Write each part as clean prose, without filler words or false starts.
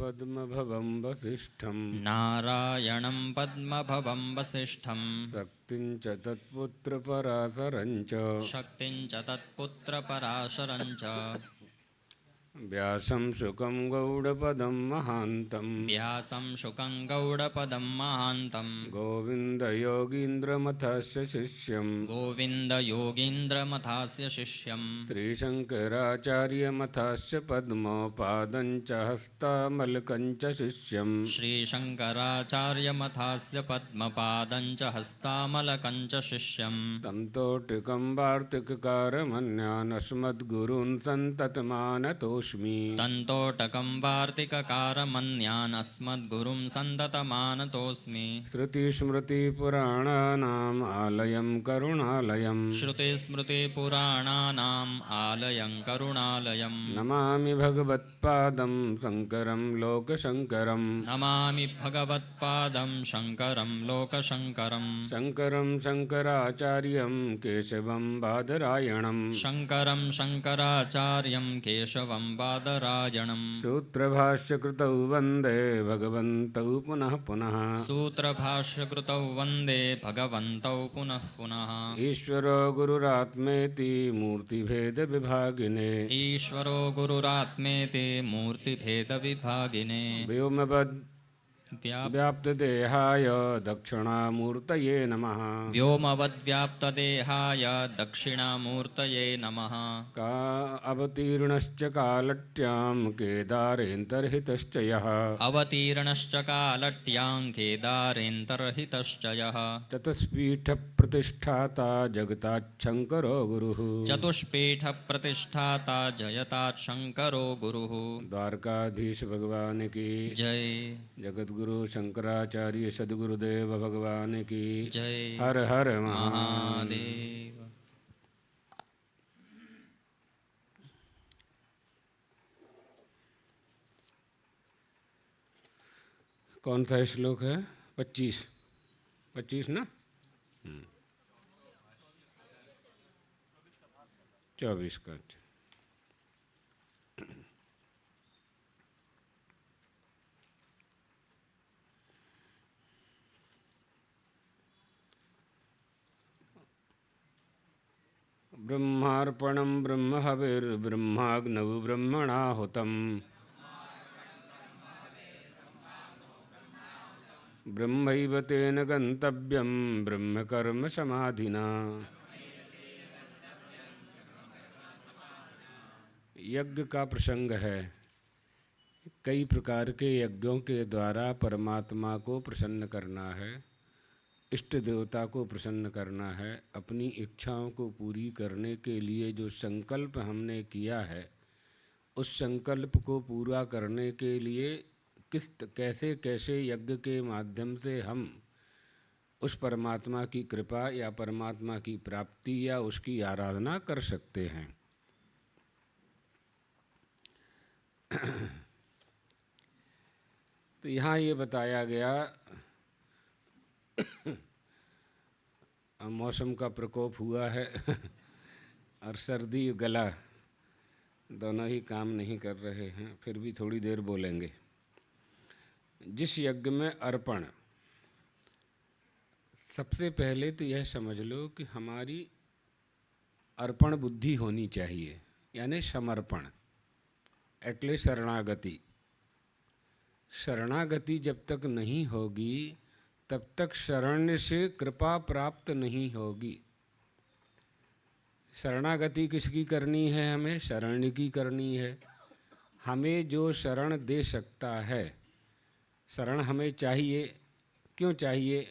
पद्मभवं वसिष्ठं नारायणं पद्मभवं वसिष्ठं शक्तिं च तत्पुत्रपराशरं च शक्तिं च तत्पुत्रपराशरं च व्यासं शुकं गौडपदं महान्तं व्यासं शुकं गौडपदं महान्तं गोविन्दयोगीन्द्रमथस्य शिष्यं गोविन्दयोगीन्द्रमथास्य शिष्यं श्रीशङ्कराचार्यमथस्य पद्मपादं च हस्तामलकं च शिष्यं श्रीशङ्कराचार्यमथास्य पद्मपादं च हस्तामलकं च शिष्यं तन्तोटिकं वार्तिककारमन्यानस्मद्गुरून् सन्ततमानतोऽस्मि तन्तोटकं वार्तिककारमन्यान् अस्मद्गुरुं सन्ततमानतोऽस्मि श्रुतिस्मृतिपुराणानाम् आलयं करुणालयं श्रुतिस्मृतिपुराणानाम् आलयं करुणालयं नमामि भगवत्पादं शङ्करं लोकशङ्करं नमामि भगवत्पादं शङ्करं लोकशङ्करं शङ्करं शङ्कराचार्यं केशवं बादरायणं शङ्करं शङ्कराचार्यं केशवं बादरायणं सूत्रभाष्यकृतौ वन्दे भगवन्तौ पुनः पुनः सूत्रभाष्यकृतौ वन्दे भगवन्तौ पुनः पुनः ईश्वरो गुरुरात्मेति मूर्तिभेदविभागिने ईश्वरो गुरुरात्मेति मूर्तिभेदविभागिने व्योमवद् व्याप् व्याप्तदेहाय दक्षिणामूर्तये नमः व्योमवद्व्याप्तदेहाय दक्षिणामूर्तये नमः का अवतीर्णश्च कालट्यां केदारेऽन्तर्हितश्च यः अवतीर्णश्च कालट्यां केदारेऽन्तर्हितश्च यः चतुष्पीठप्रतिष्ठाता जगताच्छङ्करो गुरुः चतुष्पीठप्रतिष्ठाता जयतात् शङ्करो गुरुः द्वारकाधीश भगवान की जय जगद्गुरु शंकराचार्य सद्गुरुदेव भगवान की जय हर हर महादेव। महादेव। कौन सा श्लोक है? 25 ना 24 का। ब्रह्मार्पणं ब्रह्महविर्ब्रह्माग्नौ ब्रह्मणाहुतं ब्रह्मैव तेन गन्तव्यं ब्रह्मकर्म समाधिना। यज्ञ का प्रसंग है। कई प्रकार के यज्ञों के द्वारा परमात्मा को प्रसन्न करना है, इष्ट देवता को प्रसन्न करना है। अपनी इच्छाओं को पूरी करने के लिए जो संकल्प हमने किया है, उस संकल्प को पूरा करने के लिए कैसे कैसे यज्ञ के माध्यम से हम उस परमात्मा की कृपा या परमात्मा की प्राप्ति या उसकी आराधना कर सकते हैं। तो यहाँ ये बताया गया मौसम का प्रकोप हुआ है और सर्दी गला दोनों ही काम नहीं कर रहे हैं, फिर भी थोड़ी देर बोलेंगे। जिस यज्ञ में अर्पण, सबसे पहले तो यह समझ लो कि हमारी अर्पण बुद्धि होनी चाहिए, यानी समर्पण, एटले शरणागति। शरणागति जब तक नहीं होगी तब तक शरण्य से कृपा प्राप्त नहीं होगी। शरणागति किसकी करनी है? हमें शरण्य की करनी है। हमें जो शरण दे सकता है, शरण हमें चाहिए। क्यों चाहिए?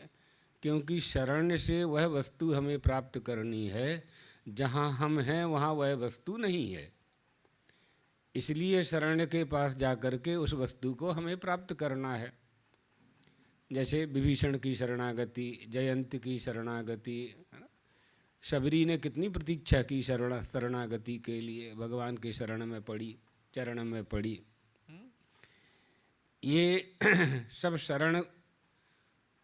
क्योंकि शरण्य से वह वस्तु हमें प्राप्त करनी है जहाँ हम हैं वहाँ वह वस्तु नहीं है। इसलिए शरण्य के पास जाकर के उस वस्तु को हमें प्राप्त करना है। जैसे विभीषण की शरणागति, जयंत की शरणागति, शबरी ने कितनी प्रतीक्षा की शरणागति के लिए, भगवान के शरण में पड़ी, चरण में पड़ी। ये सब शरण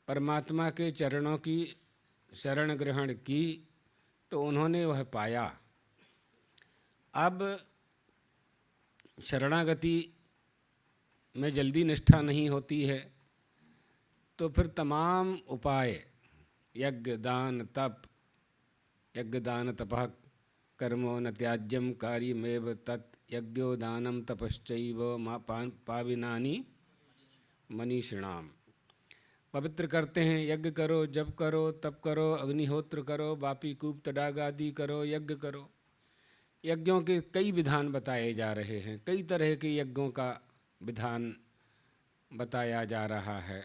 परमात्मा के चरणों की शरण ग्रहण की तो उन्होंने वह पाया। अब शरणागति में जल्दी निष्ठा नहीं होती है तो फिर तमाम उपाय यज्ञ दान तप, यज्ञ दान तपः कर्मो न त्याज्यम कार्यमेव तत् यज्ञो दानम तपश्चैव पाविनानि मनीषिणाम। पवित्र करते हैं, यज्ञ करो, जप करो, तप करो, अग्निहोत्र करो, बापी कूप तडाग आदि करो, यज्ञ करो। यज्ञों के कई विधान बताए जा रहे हैं, कई तरह के यज्ञों का विधान बताया जा रहा है।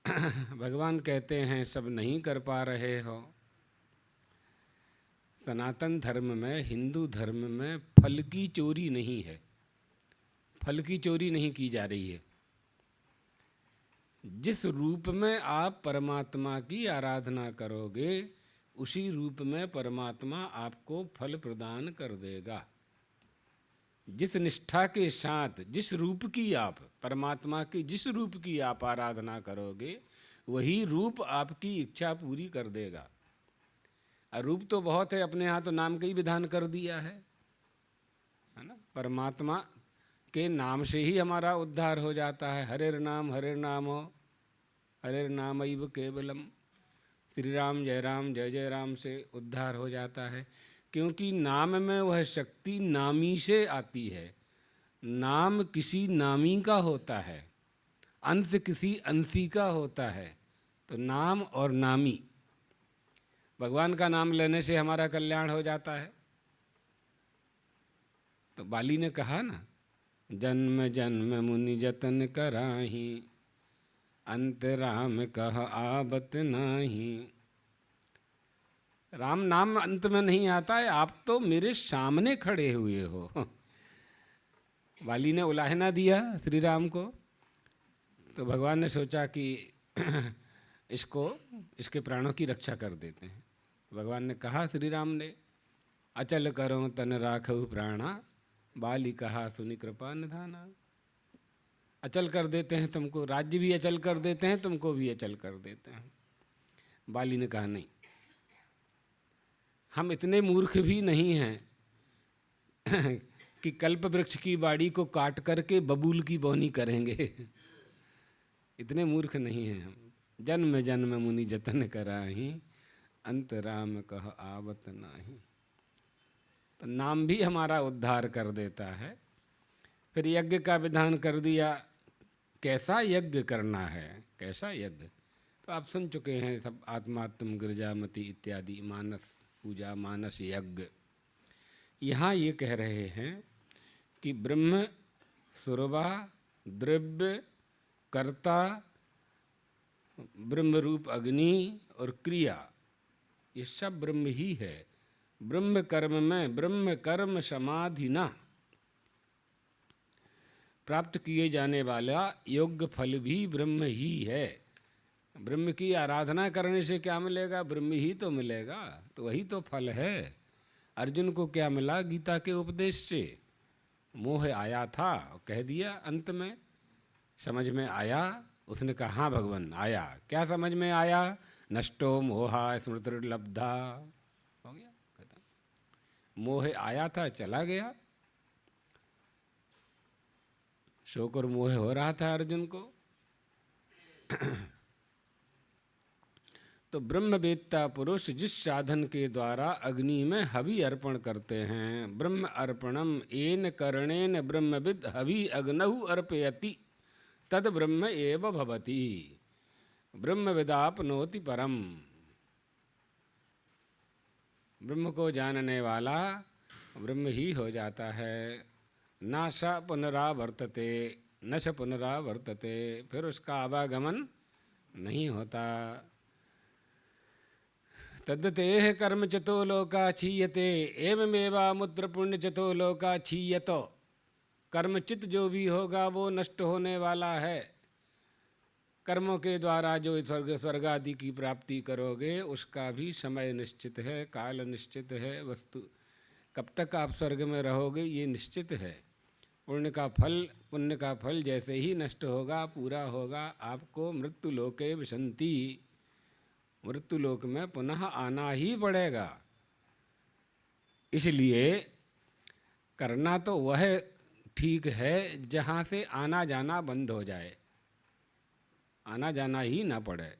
भगवान कहते हैं सब नहीं कर पा रहे हो। सनातन धर्म में, हिंदू धर्म में फल की चोरी नहीं है, फल की चोरी नहीं की जा रही है। जिस रूप में आप परमात्मा की आराधना करोगे उसी रूप में परमात्मा आपको फल प्रदान कर देगा। जिस निष्ठा के साथ, जिस रूप की आप परमात्मा की, जिस रूप की आप आराधना करोगे वही रूप आपकी इच्छा पूरी कर देगा। और रूप तो बहुत है, अपने यहाँ तो नाम का ही विधान कर दिया है ना। परमात्मा के नाम से ही हमारा उद्धार हो जाता है। हरेर नाम हो, हरेर नाम ऐव केवलम। श्री राम जय जय राम से उद्धार हो जाता है, क्योंकि नाम में वह शक्ति नामी से आती है। नाम किसी नामी का होता है, अंश किसी अंशी का होता है। तो नाम और नामी, भगवान का नाम लेने से हमारा कल्याण हो जाता है। तो बाली ने कहा ना, जन्म जन्म मुनि जतन कराही, अंत राम कह आबत नाही। राम नाम अंत में नहीं आता है, आप तो मेरे सामने खड़े हुए हो। बाली ने उलाहना दिया श्री राम को। तो भगवान ने सोचा कि इसके प्राणों की रक्षा कर देते हैं। भगवान ने कहा श्री राम ने, अचल करो तन राखहु प्राणा, बाली कहा सुनि कृपा निधाना। अचल कर देते हैं तुमको, राज्य भी अचल कर देते हैं, तुमको भी अचल कर देते हैं। बाली ने कहा नहीं, हम इतने मूर्ख भी नहीं हैं कि कल्प वृक्ष की बाड़ी को काट करके बबूल की बोनी करेंगे। इतने मूर्ख नहीं हैं हम। जन्म जन्म मुनि जतन कराही, अंत राम कह आवत नाही। तो नाम भी हमारा उद्धार कर देता है। फिर यज्ञ का विधान कर दिया, कैसा यज्ञ करना है, कैसा यज्ञ। तो आप सुन चुके हैं सब, आत्मात्म गिरजामति इत्यादि मानस पूजा, मानस यज्ञ। यहाँ ये कह रहे हैं कि ब्रह्म, सुरवा, द्रव्य, कर्ता, ब्रह्म रूप अग्नि और क्रिया, ये सब ब्रह्म ही है। ब्रह्म कर्म में ब्रह्म कर्म समाधि न प्राप्त किए जाने वाला योग्य फल भी ब्रह्म ही है। ब्रह्म की आराधना करने से क्या मिलेगा? ब्रह्म ही तो मिलेगा। तो वही तो फल है। अर्जुन को क्या मिला गीता के उपदेश से? मोह आया था, कह दिया अंत में, समझ में आया। उसने कहा हाँ भगवान आया। क्या समझ में आया? नष्टो मोहा स्मृतिर्लब्धा, हो गया खत्म। मोह आया था, चला गया। शोक और मोह हो रहा था अर्जुन को। तो ब्रह्मवेत्ता पुरुष जिस साधन के द्वारा अग्नि में हवि अर्पण करते हैं, ब्रह्म अर्पणम येन करणेन ब्रह्मविद हवि अग्नहु अर्पयति तद ब्रह्म एव भवति, ब्रह्मविदाप्नोति परम। ब्रह्म को जानने वाला ब्रह्म ही हो जाता है। न स पुनरावर्तते, न स पुनरावर्तते, फिर उसका आवागमन नहीं होता। तद्देह कर्म चतो लोका क्षीयते एवमेवा मुद्र पुण्य चतो लोका क्षीयतो। कर्मचित जो भी होगा वो नष्ट होने वाला है। कर्मों के द्वारा जो स्वर्ग आदि की प्राप्ति करोगे उसका भी समय निश्चित है, काल निश्चित है। वस्तु कब तक आप स्वर्ग में रहोगे ये निश्चित है। पुण्य का फल जैसे ही नष्ट होगा, पूरा होगा, आपको मृत्यु लोके विशंति, मृत्यु लोक में पुनः आना ही पड़ेगा। इसलिए करना तो वह ठीक है जहाँ से आना जाना बंद हो जाए, आना जाना ही ना पड़े।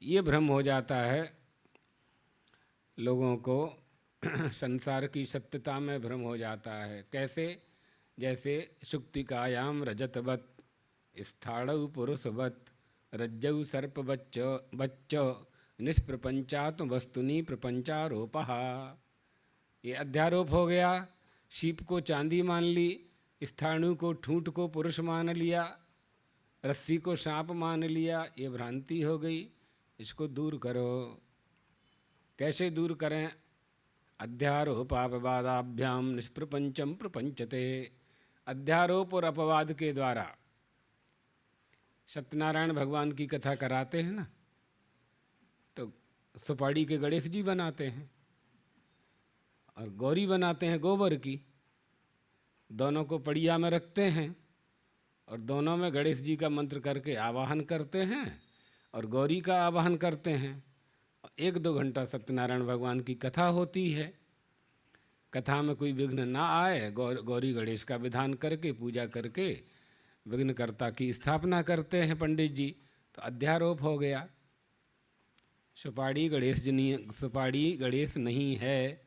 ये भ्रम हो जाता है लोगों को। संसार की सत्यता में भ्रम हो जाता है। कैसे? जैसे सुक्तिकायाम रजतवत स्थाणु पुरुषवत रज्जौ सर्प बच्च निष्प्रपंचात्म वस्तुनि प्रपंचारोपः। ये अध्यारोप हो गया। सीप को चांदी मान ली, स्थाणु को ठूंठ को पुरुष मान लिया, रस्सी को सांप मान लिया। ये भ्रांति हो गई, इसको दूर करो। कैसे दूर करें? अध्यारोप अपवादाभ्याम निष्प्रपंचम प्रपंचते। अध्यारोप और अपवाद के द्वारा सत्यनारायण भगवान की कथा कराते हैं ना, तो सुपाड़ी के गणेश जी बनाते हैं और गौरी बनाते हैं गोबर की। दोनों को पड़िया में रखते हैं और दोनों में गणेश जी का मंत्र करके आवाहन करते हैं और गौरी का आवाहन करते हैं। 1-2 घंटा सत्यनारायण भगवान की कथा होती है। कथा में कोई विघ्न ना आए, गौरी गणेश का विधान करके पूजा करके विघ्नकर्ता की स्थापना करते हैं पंडित जी। तो अध्यारोप हो गया। सुपाड़ी गणेश नहीं है,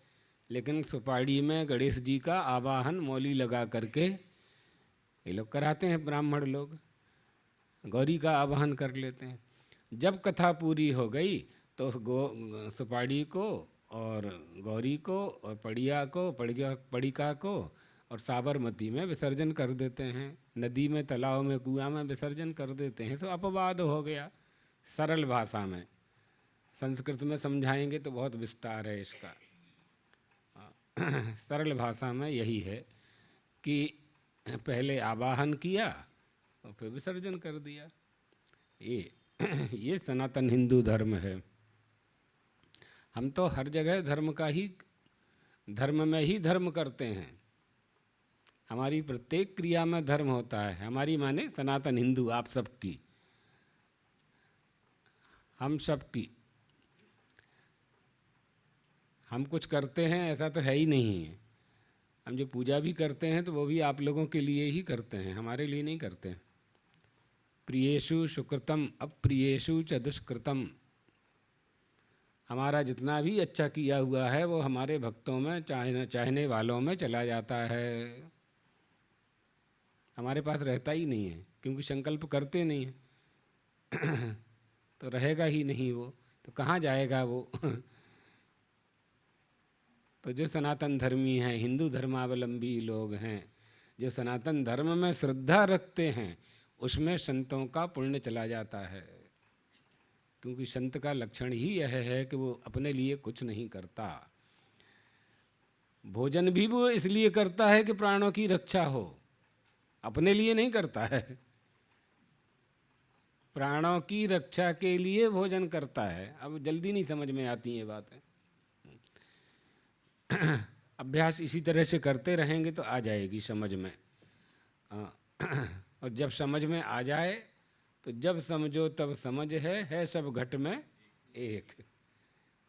लेकिन सुपाड़ी में गणेश जी का आवाहन मौली लगा करके ये लोग कराते हैं। ब्राह्मण लोग गौरी का आवाहन कर लेते हैं। जब कथा पूरी हो गई तो उस सुपाड़ी को और गौरी को और पड़िका को और साबरमती में विसर्जन कर देते हैं। नदी में, तालाब में, कुआं में विसर्जन कर देते हैं। तो अपवाद हो गया। सरल भाषा में, संस्कृत में समझाएंगे तो बहुत विस्तार है इसका। सरल भाषा में यही है कि पहले आवाहन किया और फिर विसर्जन कर दिया। ये सनातन हिंदू धर्म है। हम तो हर जगह धर्म में ही धर्म करते हैं। हमारी प्रत्येक क्रिया में धर्म होता है। हमारी माने सनातन हिंदू, आप सबकी, हम सबकी। हम कुछ करते हैं ऐसा तो है ही नहीं है। हम जो पूजा भी करते हैं तो वो भी आप लोगों के लिए ही करते हैं, हमारे लिए नहीं करते हैं। प्रियेषु सुकृतम अप्रियेषु च दुष्कृतम। हमारा जितना भी अच्छा किया हुआ है वो हमारे भक्तों में, चाहने वालों में चला जाता है। हमारे पास रहता ही नहीं है, क्योंकि संकल्प करते नहीं है। तो रहेगा ही नहीं वो, तो कहाँ जाएगा वो? तो जो सनातन धर्मी हैं, हिंदू धर्मावलंबी लोग हैं, जो सनातन धर्म में श्रद्धा रखते हैं, उसमें संतों का पुण्य चला जाता है। क्योंकि संत का लक्षण ही यह है कि वो अपने लिए कुछ नहीं करता। भोजन भी वो इसलिए करता है कि प्राणों की रक्षा हो, अपने लिए नहीं करता है। प्राणों की रक्षा के लिए भोजन करता है। अब जल्दी नहीं समझ में आती ये बातें। अभ्यास इसी तरह से करते रहेंगे तो आ जाएगी समझ में। और जब समझ में आ जाए तो जब समझो तब समझ है सब घट में एक,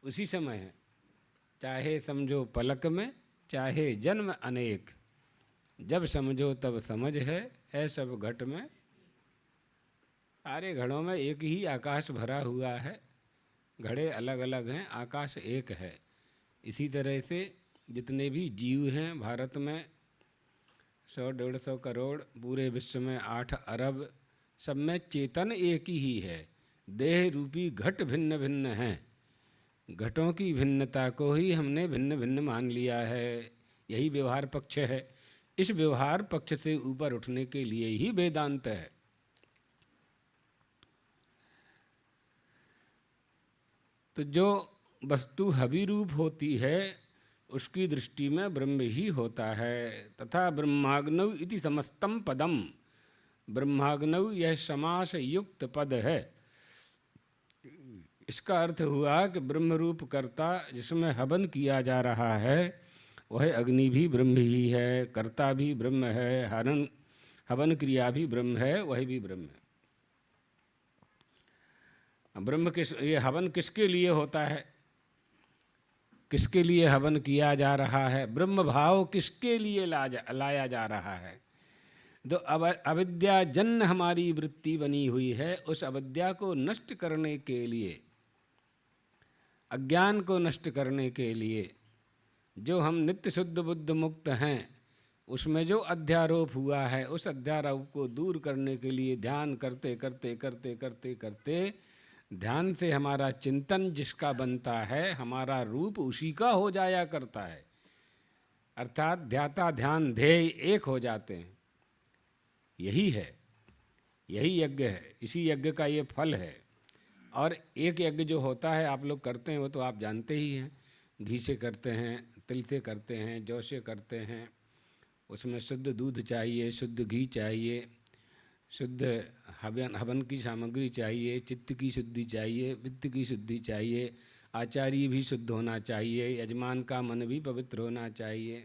उसी समय है। चाहे समझो पलक में, चाहे जन्म अनेक, जब समझो तब समझ है सब घट में। सारे घड़ों में एक ही आकाश भरा हुआ है। घड़े अलग अलग हैं, आकाश एक है। इसी तरह से जितने भी जीव हैं भारत में, 100-150 करोड़, पूरे विश्व में 8 अरब, सब में चेतन एक ही है। देह रूपी घट भिन्न भिन्न हैं। घटों की भिन्नता को ही हमने भिन्न भिन्न मान लिया है। यही व्यवहार पक्ष है। इस व्यवहार पक्ष से ऊपर उठने के लिए ही वेदांत है। तो जो वस्तु हविरूप होती है उसकी दृष्टि में ब्रह्म ही होता है। तथा ब्रह्माग्नौ इति समस्तम पदम। ब्रह्माग्नौ यह समास युक्त पद है। इसका अर्थ हुआ कि ब्रह्मरूप कर्ता जिसमें हवन किया जा रहा है वह अग्नि भी ब्रह्म ही है, कर्ता भी ब्रह्म है, हवन क्रिया भी ब्रह्म है, वह भी ब्रह्म है। ब्रह्म ये हवन किसके लिए होता है? किसके लिए हवन किया जा रहा है, ब्रह्म भाव किसके लिए लाया जा रहा है। तो अविद्या जन्य हमारी वृत्ति बनी हुई है, उस अविद्या को नष्ट करने के लिए, अज्ञान को नष्ट करने के लिए, जो हम नित्य शुद्ध बुद्ध मुक्त हैं, उसमें जो अध्यारोप हुआ है, उस अध्यारोप को दूर करने के लिए ध्यान करते करते करते करते करते ध्यान से हमारा चिंतन जिसका बनता है, हमारा रूप उसी का हो जाया करता है। अर्थात ध्याता ध्यान ध्येय एक हो जाते हैं। यही है, यही यज्ञ है, इसी यज्ञ का ये फल है। और एक यज्ञ जो होता है आप लोग करते हैं वो तो आप जानते ही हैं, घी से करते हैं, तिल से करते हैं, जौ से करते हैं। उसमें शुद्ध दूध चाहिए, शुद्ध घी चाहिए, शुद्ध हवन की सामग्री चाहिए, चित्त की शुद्धि चाहिए, वित्त की शुद्धि चाहिए, आचार्य भी शुद्ध होना चाहिए, यजमान का मन भी पवित्र होना चाहिए,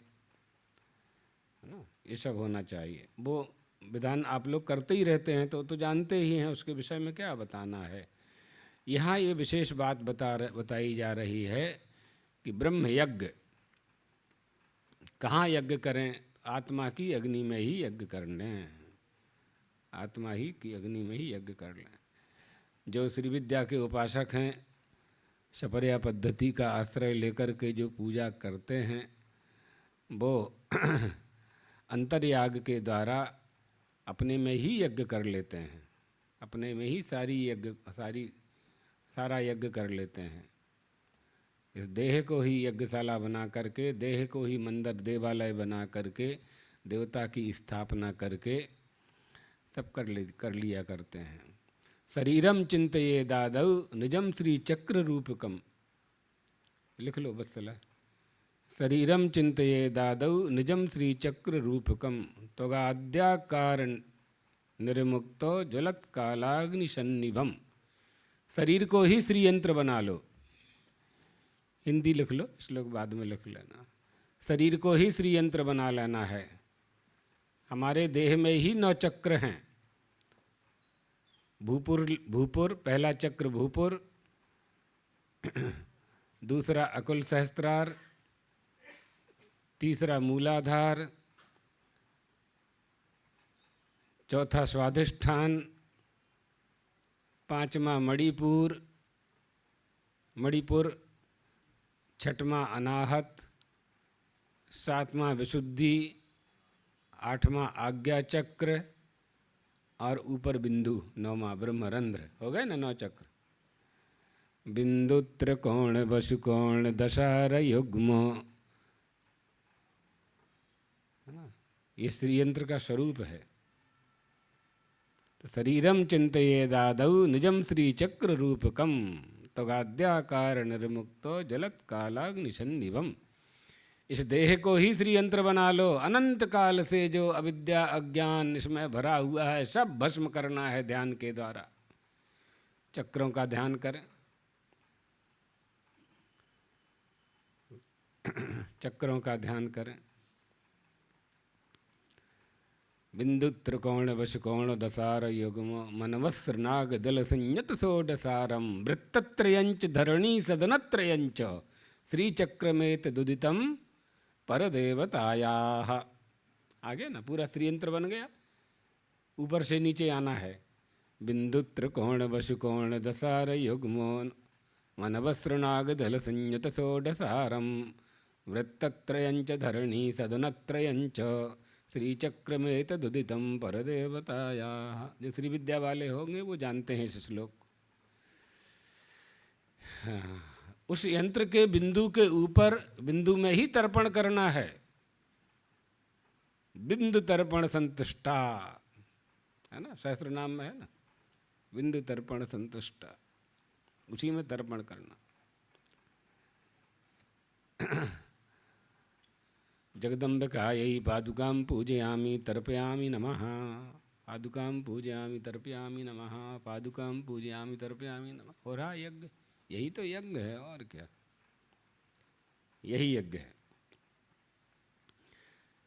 है ना, ये सब होना चाहिए। वो विधान आप लोग करते ही रहते हैं तो जानते ही हैं, उसके विषय में क्या बताना है। यहाँ ये विशेष बात बताई जा रही है कि ब्रह्म यज्ञ कहाँ यज्ञ करें, आत्मा की अग्नि में ही यज्ञ कर लें, आत्मा ही की अग्नि में ही यज्ञ कर लें। जो श्री विद्या के उपासक हैं, शपर्या पद्धति का आश्रय लेकर के जो पूजा करते हैं, वो अंतर्याग के द्वारा अपने में ही यज्ञ कर लेते हैं, अपने में ही सारा यज्ञ कर लेते हैं। इस देह को ही यज्ञशाला बना करके, देह को ही मंदिर देवालय बना करके, देवता की स्थापना करके सब कर लिया करते हैं। शरीरम चिंतये दादौ निजम श्री चक्र रूपकम, लिख लो बस सला। शरीरम चिंतये दादौ निजम श्री चक्र रूपकम त्वगाद्याकार निर्मुक्तो ज्वलत कालाग्नि सन्निभम। शरीर को ही श्री यंत्र बना लो, हिंदी लिख लो, श्लोक बाद में लिख लेना। शरीर को ही श्री यंत्र बना लेना है। हमारे देह में ही 9 चक्र हैं। भूपुर पहला चक्र भूपुर, दूसरा अकुल सहस्त्रार, तीसरा मूलाधार, चौथा स्वाधिष्ठान, पांचवा मणिपुर, छठवां अनाहत, सातवां विशुद्धि, आठवां आज्ञा चक्र और ऊपर बिंदु 9वां ब्रह्मरंध्र। हो गए ना 9 चक्र। बिंदु त्रिकोण वसुकोण दशार युग्म, है ना, ये श्री यंत्र का स्वरूप है। तो शरीरम चिंतये दादौ निजम श्री चक्र रूपकम त्वगाद्याकार निर्मुक्तो जलत कालाग्नि सन्निभम। इस देह को ही श्री यंत्र बना लो। अनंत काल से जो अविद्या अज्ञान इसमें भरा हुआ है, सब भस्म करना है ध्यान के द्वारा। चक्रों का ध्यान करें, चक्रों का ध्यान करें। बिंदु त्रिकोण वशकोण दसार युग्म मनवस्त्र नाग दल संयत षोडसारम वृत्तत्रयंच धरणी सदनत्रयंच श्रीचक्रमेत दुदितम परदेवताया। आगे ना पूरा श्रीयंत्र बन गया, ऊपर से नीचे आना है। बिंदु त्रिकोण वशुकोण दसार युग्मो मनवस्त्र नाग दल संयत षोडसारम वृत्तत्रयंच धरणी सदनत्रयंच श्रीचक्रमेत दुदितम परदेवताया। जो श्री विद्या वाले होंगे वो जानते हैं इस श्लोक। हाँ, उस यंत्र के बिंदु के ऊपर बिंदु में ही तर्पण करना है। बिंदु तर्पण संतुष्टा, है ना, सहस्त्र नाम में है ना, बिंदु तर्पण संतुष्टा, उसी में तर्पण करना। जगदम्बिकायै पादुकां पूजयामि तर्पयामि नमः, पादुकां पूजयामि तर्पयामि नमः, पादुकां पूजयामि तर्पयामि नमः। हो रहा यज्ञ, यही तो यज्ञ है और क्या, यही यज्ञ है।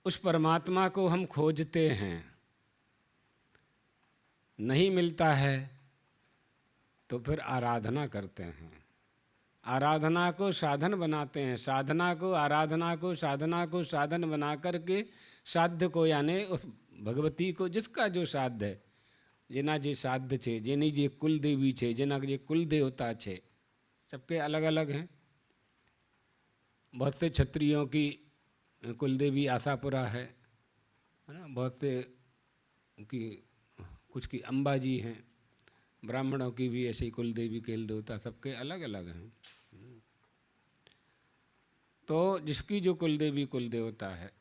उस परमात्मा को हम खोजते हैं, नहीं मिलता है तो फिर आराधना करते हैं। आराधना को साधन बनाते हैं, साधना को आराधना को साधना को साधन बना करके साध्य को यानी उस भगवती को जिसका जो साध्य है, जेना जे साध्य छे, जेनी जे कुल देवी छे, जेना जे कुल देवता छे, सबके अलग अलग हैं। बहुत से क्षत्रियों की कुल देवी आशापुरा है ना, बहुत से की कुछ की अम्बा जी हैं, ब्राह्मणों की भी ऐसे ही कुल देवी कुल देवता सबके अलग अलग हैं। तो जिसकी जो कुल देवी कुल देवता है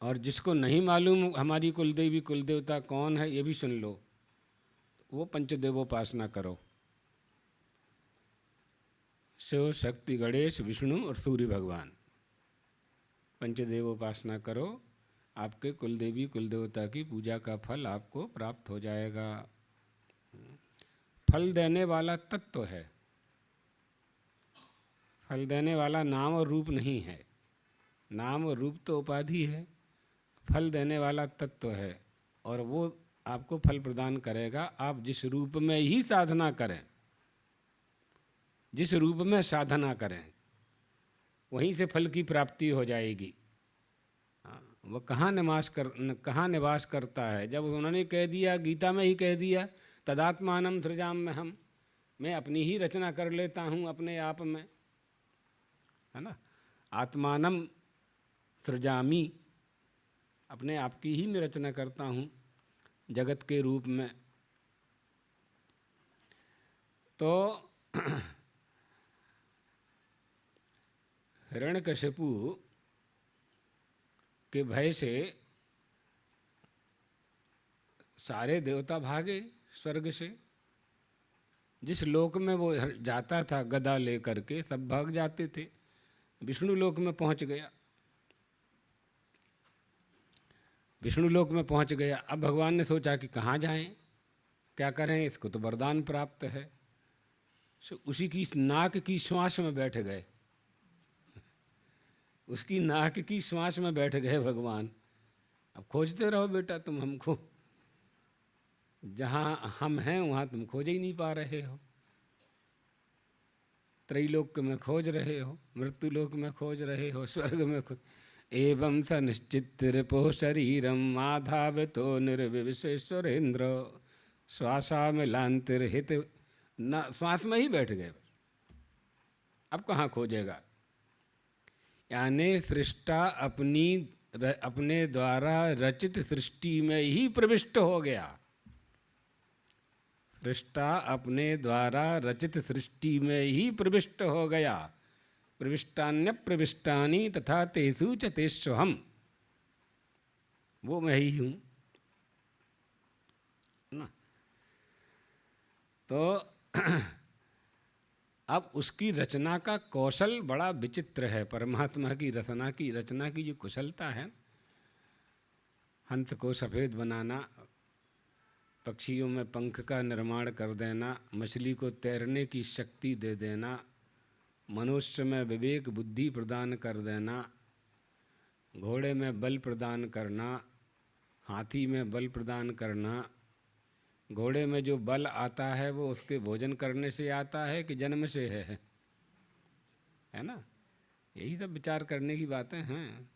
और जिसको नहीं मालूम हमारी कुल देवी कुल देवता कौन है, ये भी सुन लो, वो पंचदेवोपासना करो। शिव, शक्ति, गणेश, विष्णु और सूर्य भगवान, पंचदेवोपासना करो, आपके कुल देवी कुल देवता की पूजा का फल आपको प्राप्त हो जाएगा। फल देने वाला तत्व है, फल देने वाला नाम और रूप नहीं है। नाम और रूप तो उपाधि है, फल देने वाला तत्व है, और वो आपको फल प्रदान करेगा। आप जिस रूप में ही साधना करें, जिस रूप में साधना करें, वहीं से फल की प्राप्ति हो जाएगी। वो कहाँ निवास करता है? जब उन्होंने कह दिया, गीता में ही कह दिया, तदात्मानं सृजाम्य हम, मैं अपनी ही रचना कर लेता हूँ अपने आप में, है ना। आत्मानं सृजामि, अपने आप की ही मैं रचना करता हूँ जगत के रूप में। तो हिरण्यकशिपु के भय से सारे देवता भागे स्वर्ग से। जिस लोक में वो जाता था गदा लेकर के, सब भाग जाते थे। विष्णु लोक में पहुंच गया, विष्णु लोक में पहुंच गया। अब भगवान ने सोचा कि कहाँ जाएं, क्या करें, इसको तो वरदान प्राप्त है। उसी की नाक की श्वास में बैठ गए, उसकी नाक की श्वास में बैठ गए भगवान। अब खोजते रहो बेटा तुम हमको, जहाँ हम हैं वहाँ तुम खोज ही नहीं पा रहे हो। त्रैलोक में खोज रहे हो, मृत्यु लोक में खोज रहे हो, स्वर्ग में खोज। एवं स निश्चित रिपो शरीरम माधावितो निर्विशेश्वरेन्द्र श्वासा में लांतिरहित, न श्वास में ही बैठ गए। अब कहाँ खोजेगा? यानी सृष्टा अपने द्वारा रचित सृष्टि में ही प्रविष्ट हो गया। सृष्टा अपने द्वारा रचित सृष्टि में ही प्रविष्ट हो गया। प्रविष्टान्य प्रविष्टानि तथा तेषु च तेष्वहम्, वो मैं ही हूँ ना। तो अब उसकी रचना का कौशल बड़ा विचित्र है। परमात्मा की रचना की जो कुशलता है, हंस को सफ़ेद बनाना, पक्षियों में पंख का निर्माण कर देना, मछली को तैरने की शक्ति दे देना, मनुष्य में विवेक बुद्धि प्रदान कर देना, घोड़े में बल प्रदान करना, हाथी में बल प्रदान करना। घोड़े में जो बल आता है वो उसके भोजन करने से आता है कि जन्म से है ना। यही सब विचार करने की बातें हैं।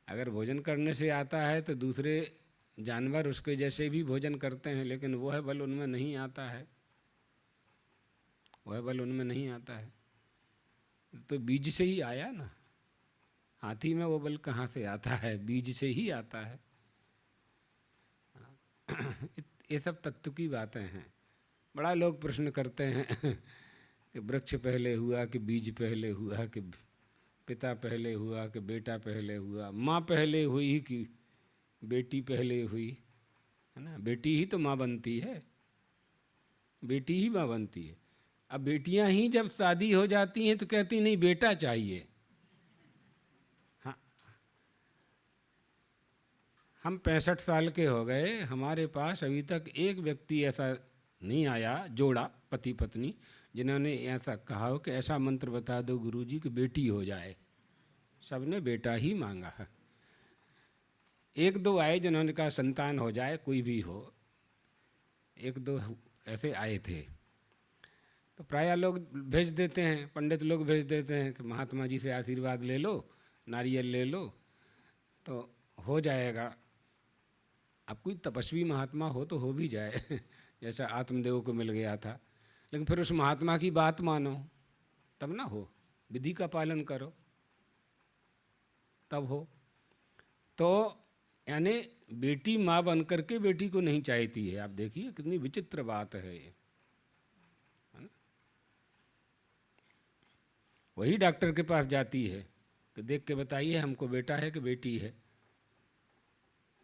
अगर भोजन करने से आता है तो दूसरे जानवर उसके जैसे भी भोजन करते हैं, लेकिन वह बल उनमें नहीं आता है, वह बल उनमें नहीं आता है। तो बीज से ही आया ना, हाथी में वो बल कहाँ से आता है? बीज से ही आता है। ये सब तत्व की बातें हैं। बड़ा लोग प्रश्न करते हैं कि वृक्ष पहले हुआ कि बीज पहले हुआ, कि पिता पहले हुआ कि बेटा पहले हुआ, माँ पहले हुई कि बेटी पहले हुई, है ना। बेटी ही तो माँ बनती है, बेटी ही माँ बनती है। अब बेटियां ही जब शादी हो जाती हैं तो कहती नहीं बेटा चाहिए। हाँ, हम 65 साल के हो गए, हमारे पास अभी तक एक व्यक्ति ऐसा नहीं आया, जोड़ा पति पत्नी, जिन्होंने ऐसा कहा हो कि ऐसा मंत्र बता दो गुरुजी कि बेटी हो जाए। सबने बेटा ही मांगा है। एक दो आए जिन्होंने कहा संतान हो जाए, कोई भी हो, एक दो ऐसे आए थे। तो प्रायः लोग भेज देते हैं, पंडित लोग भेज देते हैं कि महात्मा जी से आशीर्वाद ले लो, नारियल ले लो तो हो जाएगा। अब कोई तपस्वी महात्मा हो तो हो भी जाए जैसा आत्मदेव को मिल गया था, लेकिन फिर उस महात्मा की बात मानो तब ना हो, विधि का पालन करो तब हो। तो यानी बेटी माँ बन करके बेटी को नहीं चाहती है। आप देखिए कितनी विचित्र बात है ये, है ना? वही डॉक्टर के पास जाती है कि देख के बताइए हमको बेटा है कि बेटी है,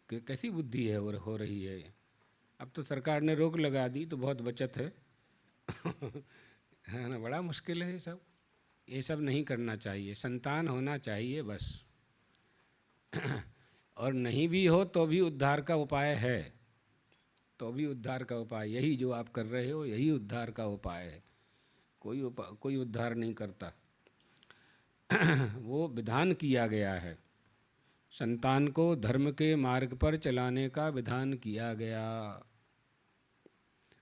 कि कैसी बुद्धि है और हो रही है ये। अब तो सरकार ने रोक लगा दी तो बहुत बचत है है ना? बड़ा मुश्किल है ये सब नहीं करना चाहिए। संतान होना चाहिए बस और नहीं भी हो तो भी उद्धार का उपाय है, तो भी उद्धार का उपाय यही जो आप कर रहे हो, यही उद्धार का उपाय है। कोई उद्धार नहीं करता वो विधान किया गया है, संतान को धर्म के मार्ग पर चलाने का विधान किया गया,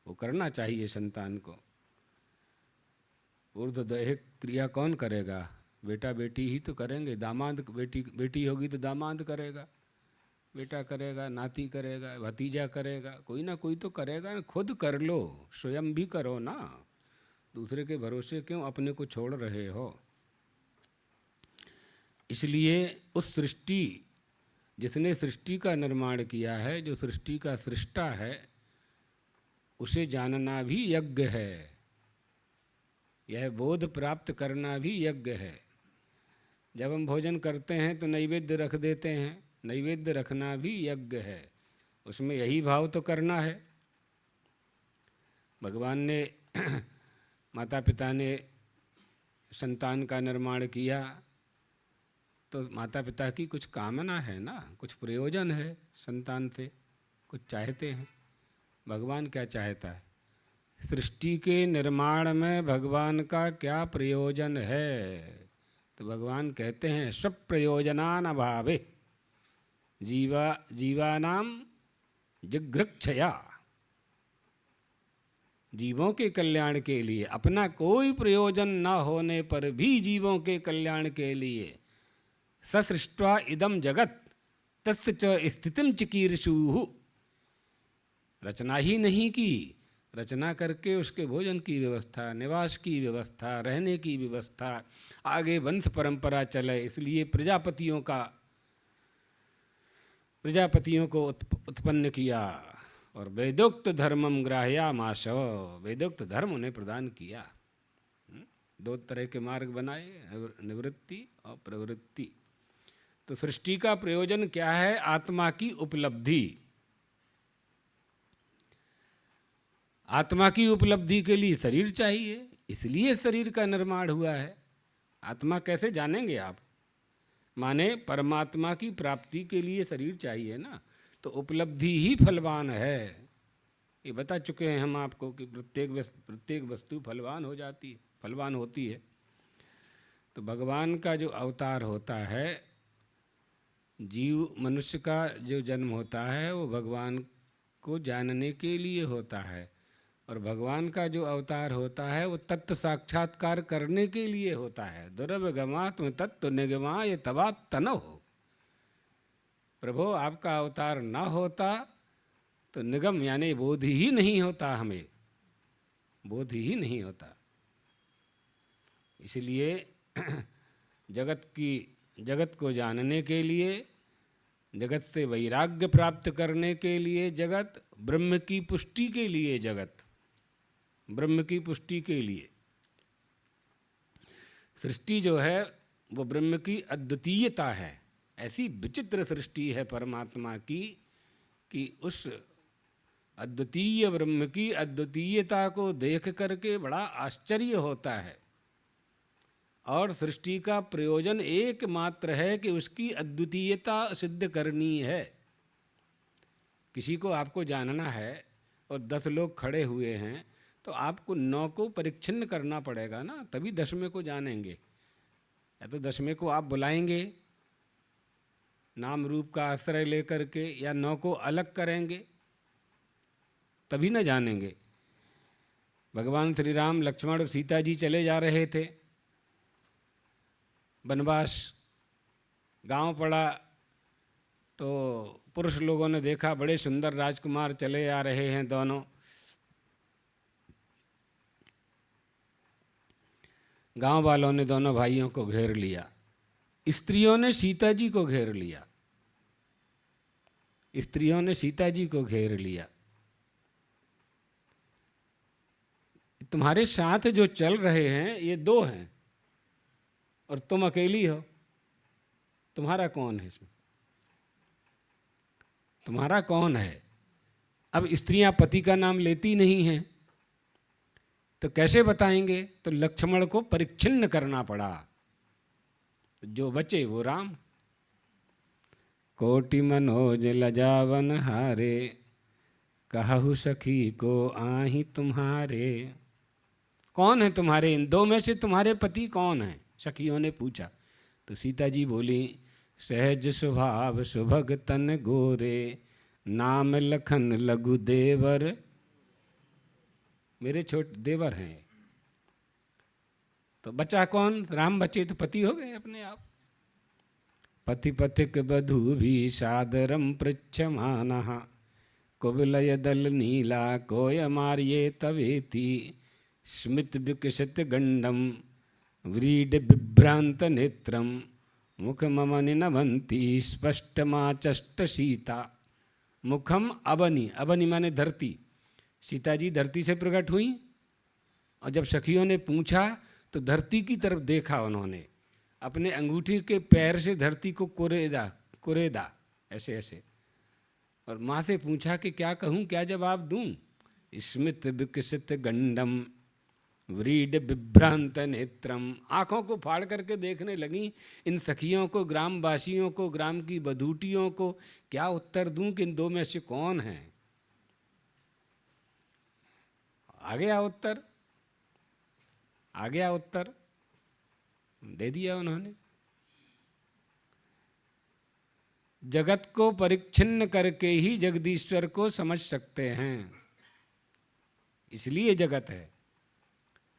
वो करना चाहिए संतान को। ऊर्ध्वदैहिक क्रिया कौन करेगा? बेटा बेटी ही तो करेंगे। दामाद, बेटी होगी तो दामाद करेगा, बेटा करेगा, नाती करेगा, भतीजा करेगा, कोई ना कोई तो करेगा ना। खुद कर लो, स्वयं भी करो ना, दूसरे के भरोसे क्यों अपने को छोड़ रहे हो? इसलिए उस सृष्टि, जिसने सृष्टि का निर्माण किया है, जो सृष्टि का सृष्टा है, उसे जानना भी यज्ञ है। यह बोध प्राप्त करना भी यज्ञ है। जब हम भोजन करते हैं तो नैवेद्य रख देते हैं, नैवेद्य रखना भी यज्ञ है, उसमें यही भाव तो करना है। भगवान ने माता पिता ने संतान का निर्माण किया तो माता पिता की कुछ कामना है ना, कुछ प्रयोजन है संतान से, कुछ चाहते हैं। भगवान क्या चाहता है? सृष्टि के निर्माण में भगवान का क्या प्रयोजन है? तो भगवान कहते हैं सब प्रयोजनान अभावे जीवानाम जिघृक्षया। जीवों के कल्याण के लिए, अपना कोई प्रयोजन न होने पर भी जीवों के कल्याण के लिए ससृष्ट्वा इदम जगत तस्य च स्थितिम चिकीर्षुः। रचना ही नहीं की, रचना करके उसके भोजन की व्यवस्था, निवास की व्यवस्था, रहने की व्यवस्था, आगे वंश परंपरा चले, इसलिए प्रजापतियों को उत्पन्न किया और वेदोक्त धर्मम ग्राह्यामाश, वेदोक्त धर्म उन्हें प्रदान किया। दो तरह के मार्ग बनाए, निवृत्ति और प्रवृत्ति। तो सृष्टि का प्रयोजन क्या है? आत्मा की उपलब्धि। आत्मा की उपलब्धि के लिए शरीर चाहिए, इसलिए शरीर का निर्माण हुआ है। आत्मा कैसे जानेंगे आप? माने परमात्मा की प्राप्ति के लिए शरीर चाहिए ना, तो उपलब्धि ही फलवान है। ये बता चुके हैं हम आपको कि प्रत्येक वस्तु फलवान हो जाती है, फलवान होती है। तो भगवान का जो अवतार होता है, जीव मनुष्य का जो जन्म होता है वो भगवान को जानने के लिए होता है, और भगवान का जो अवतार होता है वो तत्व साक्षात्कार करने के लिए होता है। दुर्गमात्म तत्व निगमाय तवा तनव। प्रभु आपका अवतार ना होता तो निगम यानी बोध ही नहीं होता, हमें बोध ही नहीं होता। इसलिए जगत को जानने के लिए, जगत से वैराग्य प्राप्त करने के लिए जगत, ब्रह्म की पुष्टि के लिए जगत, ब्रह्म की पुष्टि के लिए सृष्टि जो है वो ब्रह्म की अद्वितीयता है। ऐसी विचित्र सृष्टि है परमात्मा की कि उस अद्वितीय ब्रह्म की अद्वितीयता को देख करके बड़ा आश्चर्य होता है। और सृष्टि का प्रयोजन एकमात्र है कि उसकी अद्वितीयता सिद्ध करनी है। किसी को आपको जानना है और 10 लोग खड़े हुए हैं तो आपको 9 को परिच्छिन्न करना पड़ेगा ना, तभी 10वें को जानेंगे। या तो 10वें को आप बुलाएंगे नाम रूप का आश्रय लेकर के या नौ को अलग करेंगे तभी न जानेंगे। भगवान श्री राम, लक्ष्मण और सीता जी चले जा रहे थे वनवास। गांव पड़ा तो पुरुष लोगों ने देखा बड़े सुंदर राजकुमार चले आ रहे हैं दोनों। गांव वालों ने दोनों भाइयों को घेर लिया, स्त्रियों ने सीता जी को घेर लिया, स्त्रियों ने सीता जी को घेर लिया। तुम्हारे साथ जो चल रहे हैं ये दो हैं और तुम अकेली हो, तुम्हारा कौन है इसमें? तुम्हारा कौन है? अब स्त्रियां पति का नाम लेती नहीं हैं तो कैसे बताएंगे? तो लक्ष्मण को परिच्छिन्न करना पड़ा, जो बचे वो राम। कोटि मनोज लजावन हारे, कहु सखी को आही तुम्हारे। कौन है तुम्हारे इन दो में से तुम्हारे पति कौन है? सखियों ने पूछा। तो सीता जी बोली, सहज स्वभाव सुभग तन गोरे, नाम लखन लघु देवर। मेरे छोटे देवर हैं। तो बचा कौन? राम बचे तो पति हो गए अपने आप। पति पथिक बधू भी सादरम पृच्छमानः, कुबलय दल नीला कोय मार्ये तवेति, स्मित विकसित गंडम व्रीड विभ्रांत नेत्रम, मुखम निनवंती स्पष्टमाचष्ट सीता। मुखम अबनि, अबनि माने धरती। सीता जी धरती से प्रकट हुई और जब सखियों ने पूछा तो धरती की तरफ देखा उन्होंने, अपने अंगूठी के पैर से धरती को कुरेदा कुरेदा ऐसे ऐसे, और माँ से पूछा कि क्या कहूँ, क्या जवाब दूँ? स्मित विकसित गंडम व्रीड विभ्रांत नेत्रम, आँखों को फाड़ करके देखने लगी इन सखियों को, ग्रामवासियों को, ग्राम की बधूटियों को। क्या उत्तर दूं कि इन दो में से कौन है? आ गया उत्तर, आ गया उत्तर, दे दिया उन्होंने। जगत को परिच्छिन्न करके ही जगदीश्वर को समझ सकते हैं, इसलिए जगत है।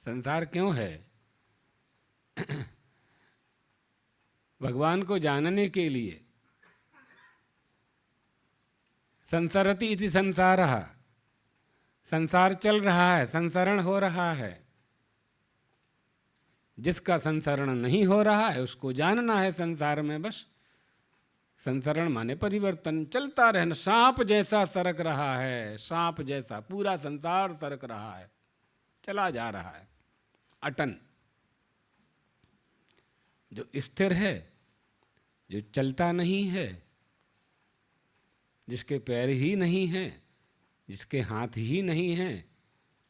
संसार क्यों है? भगवान को जानने के लिए। संसरति इति संसारः, संसार चल रहा है, संसरण हो रहा है। जिसका संसरण नहीं हो रहा है उसको जानना है संसार में बस। संसरण माने परिवर्तन, चलता रहना। सांप जैसा सरक रहा है, सांप जैसा पूरा संसार सरक रहा है, चला जा रहा है अटन। जो स्थिर है, जो चलता नहीं है, जिसके पैर ही नहीं हैं, जिसके हाथ ही नहीं हैं,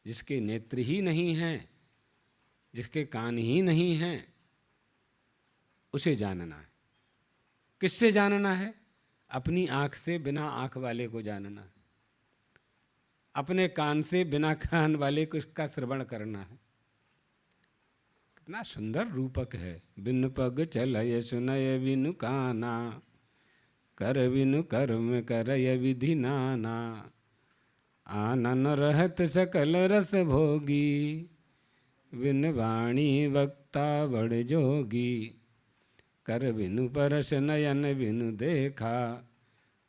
जिसके नेत्र ही नहीं हैं, जिसके कान ही नहीं हैं, उसे जानना है। किससे जानना है? अपनी आँख से बिना आँख वाले को जानना है, अपने कान से बिना कान वाले को इसका श्रवण करना है। कितना सुंदर रूपक है। बिनु पग चलय सुनय बिनु काना, कर बिनु कर्म करय विधि नाना, आनन रहत सकल रस भोगी, बिन वाणी वक्ता बड़ जोगी, कर बिनु परस नयन बिनु देखा,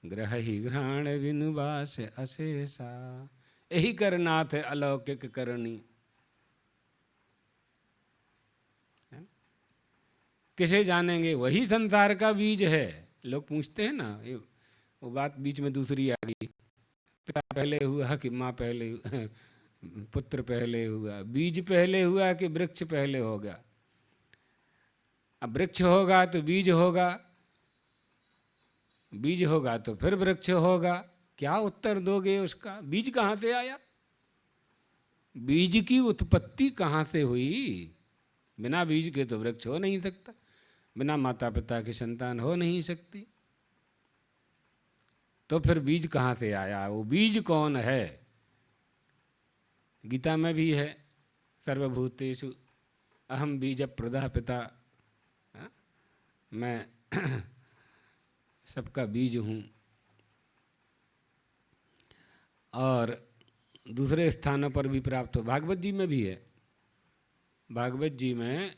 ग्रह ही घ्राण बिनु बास अशेषा। यही करनाथ है अलौकिक करनी। किसे जानेंगे? वही संसार का बीज है। लोग पूछते हैं ना, वो बात बीच में दूसरी आ गई। पिता पहले हुआ कि माँ पहले, पुत्र पहले हुआ, बीज पहले हुआ कि वृक्ष पहले होगा? अब वृक्ष होगा तो बीज होगा, बीज होगा तो फिर वृक्ष होगा। क्या उत्तर दोगे उसका? बीज कहाँ से आया? बीज की उत्पत्ति कहाँ से हुई? बिना बीज के तो वृक्ष हो नहीं सकता, बिना माता पिता की संतान हो नहीं सकती। तो फिर बीज कहाँ से आया? वो बीज कौन है? गीता में भी है, सर्वभूतेषु अहम बीज प्रदा पिता। मैं सबका बीज हूँ। और दूसरे स्थानों पर भी प्राप्त हो, भागवत जी में भी है। भागवत जी में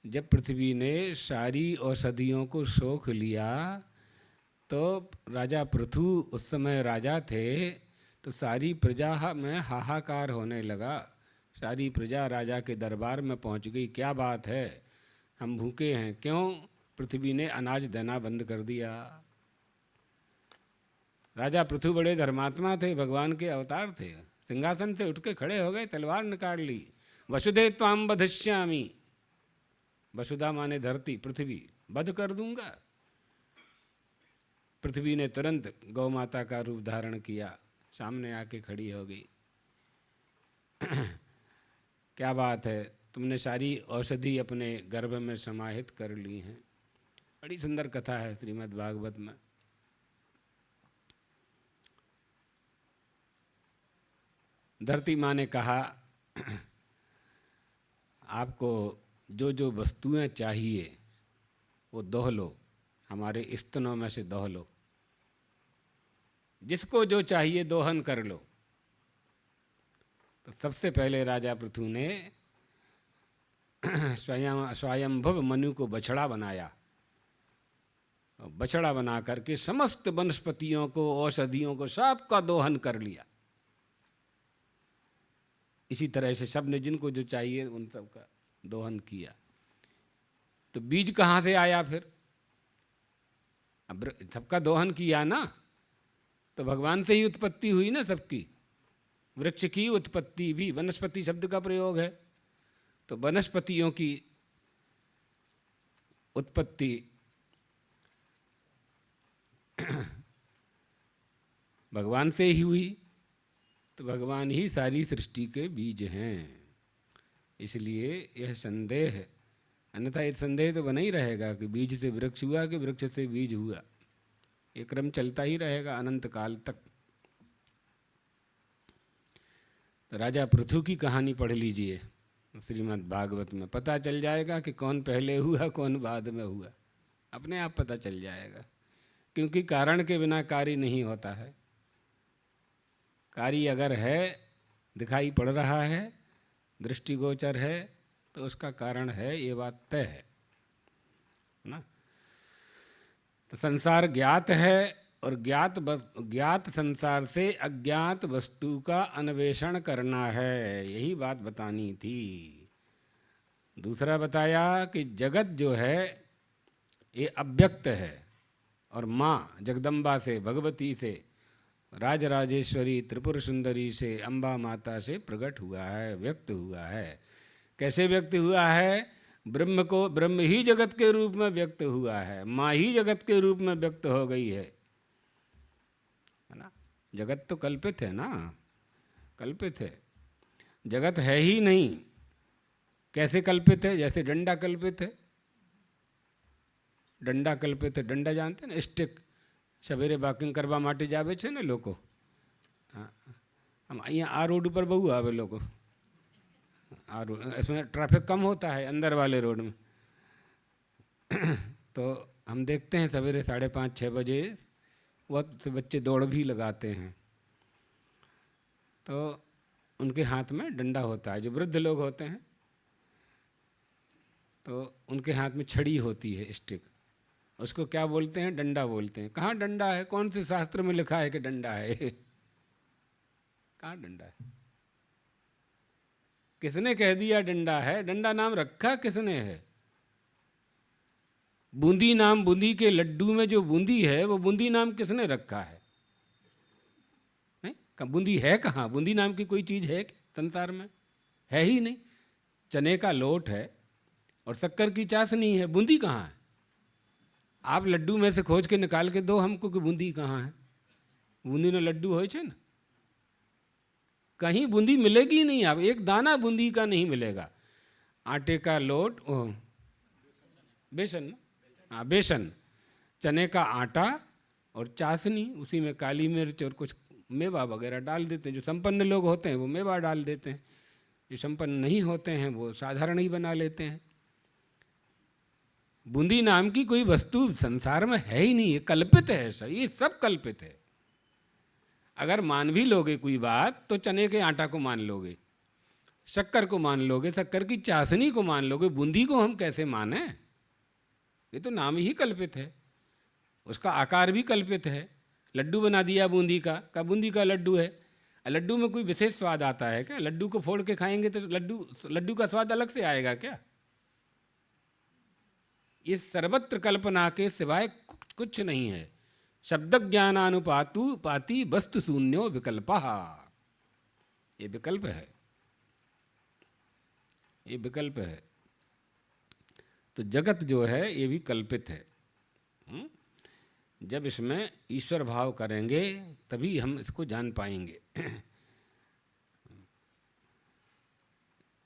जब पृथ्वी ने सारी औषधियों को सोख लिया तो राजा पृथु उस समय राजा थे, तो सारी प्रजा में हाहाकार होने लगा। सारी प्रजा राजा के दरबार में पहुंच गई, क्या बात है, हम भूखे हैं, क्यों? पृथ्वी ने अनाज देना बंद कर दिया। राजा पृथु बड़े धर्मात्मा थे, भगवान के अवतार थे। सिंहासन से उठ के खड़े हो गए, तलवार निकाल ली। वसुधे त्वाम वधिष्यामि, वसुधा माने धरती, पृथ्वी, वध कर दूंगा। पृथ्वी ने तुरंत गौ माता का रूप धारण किया, सामने आके खड़ी हो गई। क्या बात है, तुमने सारी औषधि अपने गर्भ में समाहित कर ली हैं। बड़ी सुंदर कथा है श्रीमद् भागवत में। धरती माँ ने कहा, आपको जो जो वस्तुएं चाहिए वो दोह लो, हमारे स्तनों में से दोह लो, जिसको जो चाहिए दोहन कर लो। तो सबसे पहले राजा पृथु ने स्वयंभव मनु को बछड़ा बनाया। बछड़ा बना करके समस्त वनस्पतियों को, औषधियों को, सबका दोहन कर लिया। इसी तरह से सबने जिनको जो चाहिए उन सबका दोहन किया। तो बीज कहाँ से आया फिर? अब सबका दोहन किया ना, तो भगवान से ही उत्पत्ति हुई ना सबकी। वृक्ष की उत्पत्ति भी वनस्पति शब्द का प्रयोग है, तो वनस्पतियों की उत्पत्ति भगवान से ही हुई, तो भगवान ही सारी सृष्टि के बीज हैं। इसलिए यह संदेह है, अन्यथा ये संदेह तो बना ही रहेगा कि बीज से वृक्ष हुआ कि वृक्ष से बीज हुआ। ये क्रम चलता ही रहेगा अनंत काल तक। तो राजा पृथु की कहानी पढ़ लीजिए श्रीमद् भागवत में, पता चल जाएगा कि कौन पहले हुआ कौन बाद में हुआ, अपने आप पता चल जाएगा। क्योंकि कारण के बिना कार्य नहीं होता है। कार्य अगर है, दिखाई पड़ रहा है, दृष्टिगोचर है, तो उसका कारण है, ये बात तय है ना। तो संसार ज्ञात है, और ज्ञात संसार से अज्ञात वस्तु का अन्वेषण करना है, यही बात बतानी थी। दूसरा बताया कि जगत जो है ये अव्यक्त है, और माँ जगदम्बा से, भगवती से, राजराजेश्वरी त्रिपुर सुंदरी से, अम्बा माता से प्रकट हुआ है, व्यक्त हुआ है। कैसे व्यक्त हुआ है? ब्रह्म ही जगत के रूप में व्यक्त हुआ है, माँ ही जगत के रूप में व्यक्त हो गई है ना। जगत तो कल्पित है ना, कल्पित है, जगत है ही नहीं। कैसे कल्पित है? जैसे डंडा कल्पित है, डंडा कल्पित है। डंडा जानते हैं ना, स्टिक। सवेरे वॉकिंग करवा माटे जावे छे ने लोको, हम अँ आ रोड पर बहु आवे लोग, इसमें ट्रैफिक कम होता है अंदर वाले रोड में। तो हम देखते हैं सवेरे 5:30-6 बजे बहुत से बच्चे दौड़ भी लगाते हैं, तो उनके हाथ में डंडा होता है। जो वृद्ध लोग होते हैं तो उनके हाथ में छड़ी होती है, स्टिक। उसको क्या बोलते हैं? डंडा बोलते हैं। कहाँ डंडा है? कौन से शास्त्र में लिखा है कि डंडा है? कहाँ डंडा है? किसने कह दिया डंडा है? डंडा नाम रखा किसने है? बूंदी नाम, बूंदी के लड्डू में जो बूंदी है वो बूंदी नाम किसने रखा है? बूंदी है कहाँ? बूंदी नाम की कोई चीज़ है संसार में? है ही नहीं। चने का लोट है और शक्कर की चाशनी है, बूंदी कहाँ है? आप लड्डू में से खोज के निकाल के दो हमको कि बूंदी कहाँ है। बूंदी ने लड्डू हो ना, कहीं बूंदी मिलेगी नहीं। आप एक दाना बूंदी का नहीं मिलेगा। आटे का लोट, बेसन, हाँ बेसन, चने का आटा और चाशनी, उसी में काली मिर्च और कुछ मेवा वगैरह डाल देते हैं। जो संपन्न लोग होते हैं वो मेवा डाल देते हैं, जो संपन्न नहीं होते हैं वो साधारण ही बना लेते हैं। बूंदी नाम की कोई वस्तु संसार में है ही नहीं, ये कल्पित है, सर ये सब कल्पित है। अगर मान भी लोगे कोई बात तो चने के आटा को मान लोगे, शक्कर को मान लोगे, शक्कर की चाशनी को मान लोगे, बूंदी को हम कैसे माने? ये तो नाम ही कल्पित है, उसका आकार भी कल्पित है। लड्डू बना दिया बूंदी का बूंदी का लड्डू है। लड्डू में कोई विशेष स्वाद आता है क्या? लड्डू को फोड़ के खाएंगे तो लड्डू का स्वाद अलग से आएगा क्या? ये सर्वत्र कल्पना के सिवाय कुछ नहीं है। शब्द ज्ञानानुपातु पाति वस्तु शून्यो विकल्पः, ये विकल्प है, ये विकल्प है। तो जगत जो है ये भी कल्पित है। जब इसमें ईश्वर भाव करेंगे तभी हम इसको जान पाएंगे।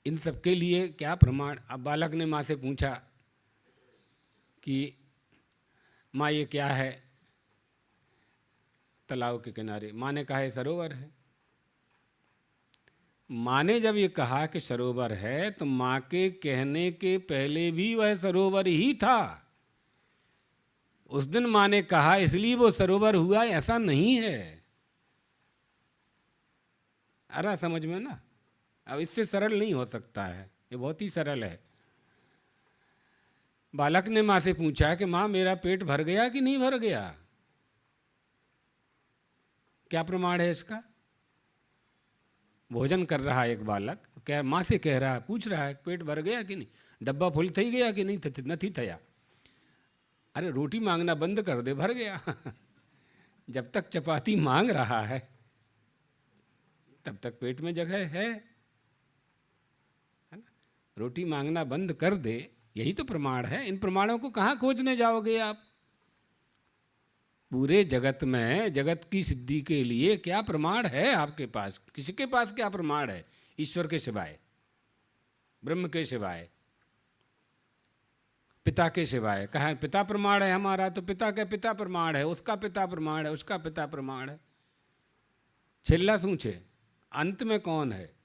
इन सब के लिए क्या प्रमाण? अब बालक ने माँ से पूछा कि माँ ये क्या है तालाब के किनारे? माँ ने कहा है सरोवर है। माँ ने जब ये कहा कि सरोवर है तो माँ के कहने के पहले भी वह सरोवर ही था। उस दिन माँ ने कहा इसलिए वो सरोवर हुआ, ऐसा नहीं है। अरे समझ में ना? अब इससे सरल नहीं हो सकता है, ये बहुत ही सरल है। बालक ने माँ से पूछा कि माँ मेरा पेट भर गया कि नहीं भर गया? क्या प्रमाण है इसका? भोजन कर रहा है एक बालक, क्या माँ से कह रहा है, पूछ रहा है पेट भर गया कि नहीं, डब्बा फुल थई गया कि नहीं थया? अरे रोटी मांगना बंद कर दे, भर गया। जब तक चपाती मांग रहा है तब तक पेट में जगह है ना? रोटी मांगना बंद कर दे, यही तो प्रमाण है। इन प्रमाणों को कहाँ खोजने जाओगे आप? पूरे जगत में जगत की सिद्धि के लिए क्या प्रमाण है आपके पास? किसी के पास क्या प्रमाण है ईश्वर के सिवाय, ब्रह्म के सिवाय, पिता के सिवाय? कहा पिता प्रमाण है हमारा, तो पिता का पिता प्रमाण है, उसका पिता प्रमाण है, उसका पिता प्रमाण है। छिल्ला सूछे अंत में कौन है?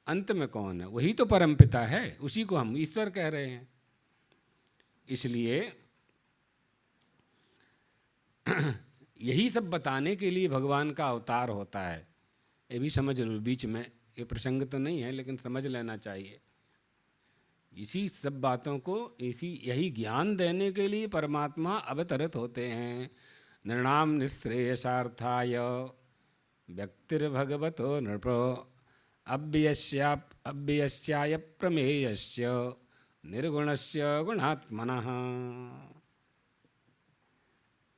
अंत में कौन है? वही तो परम पिता है, उसी को हम ईश्वर कह रहे हैं। इसलिए यही सब बताने के लिए भगवान का अवतार होता है। ये भी समझ लो, बीच में ये प्रसंग तो नहीं है लेकिन समझ लेना चाहिए। इसी सब बातों को यही ज्ञान देने के लिए परमात्मा अवतरित होते हैं। नृणाम निःश्रेयसार्थाय व्यक्तिर्भगवतो नृपो अव्ययस्याय प्रमेयस्य निर्गुणस्य गुणात्मनः।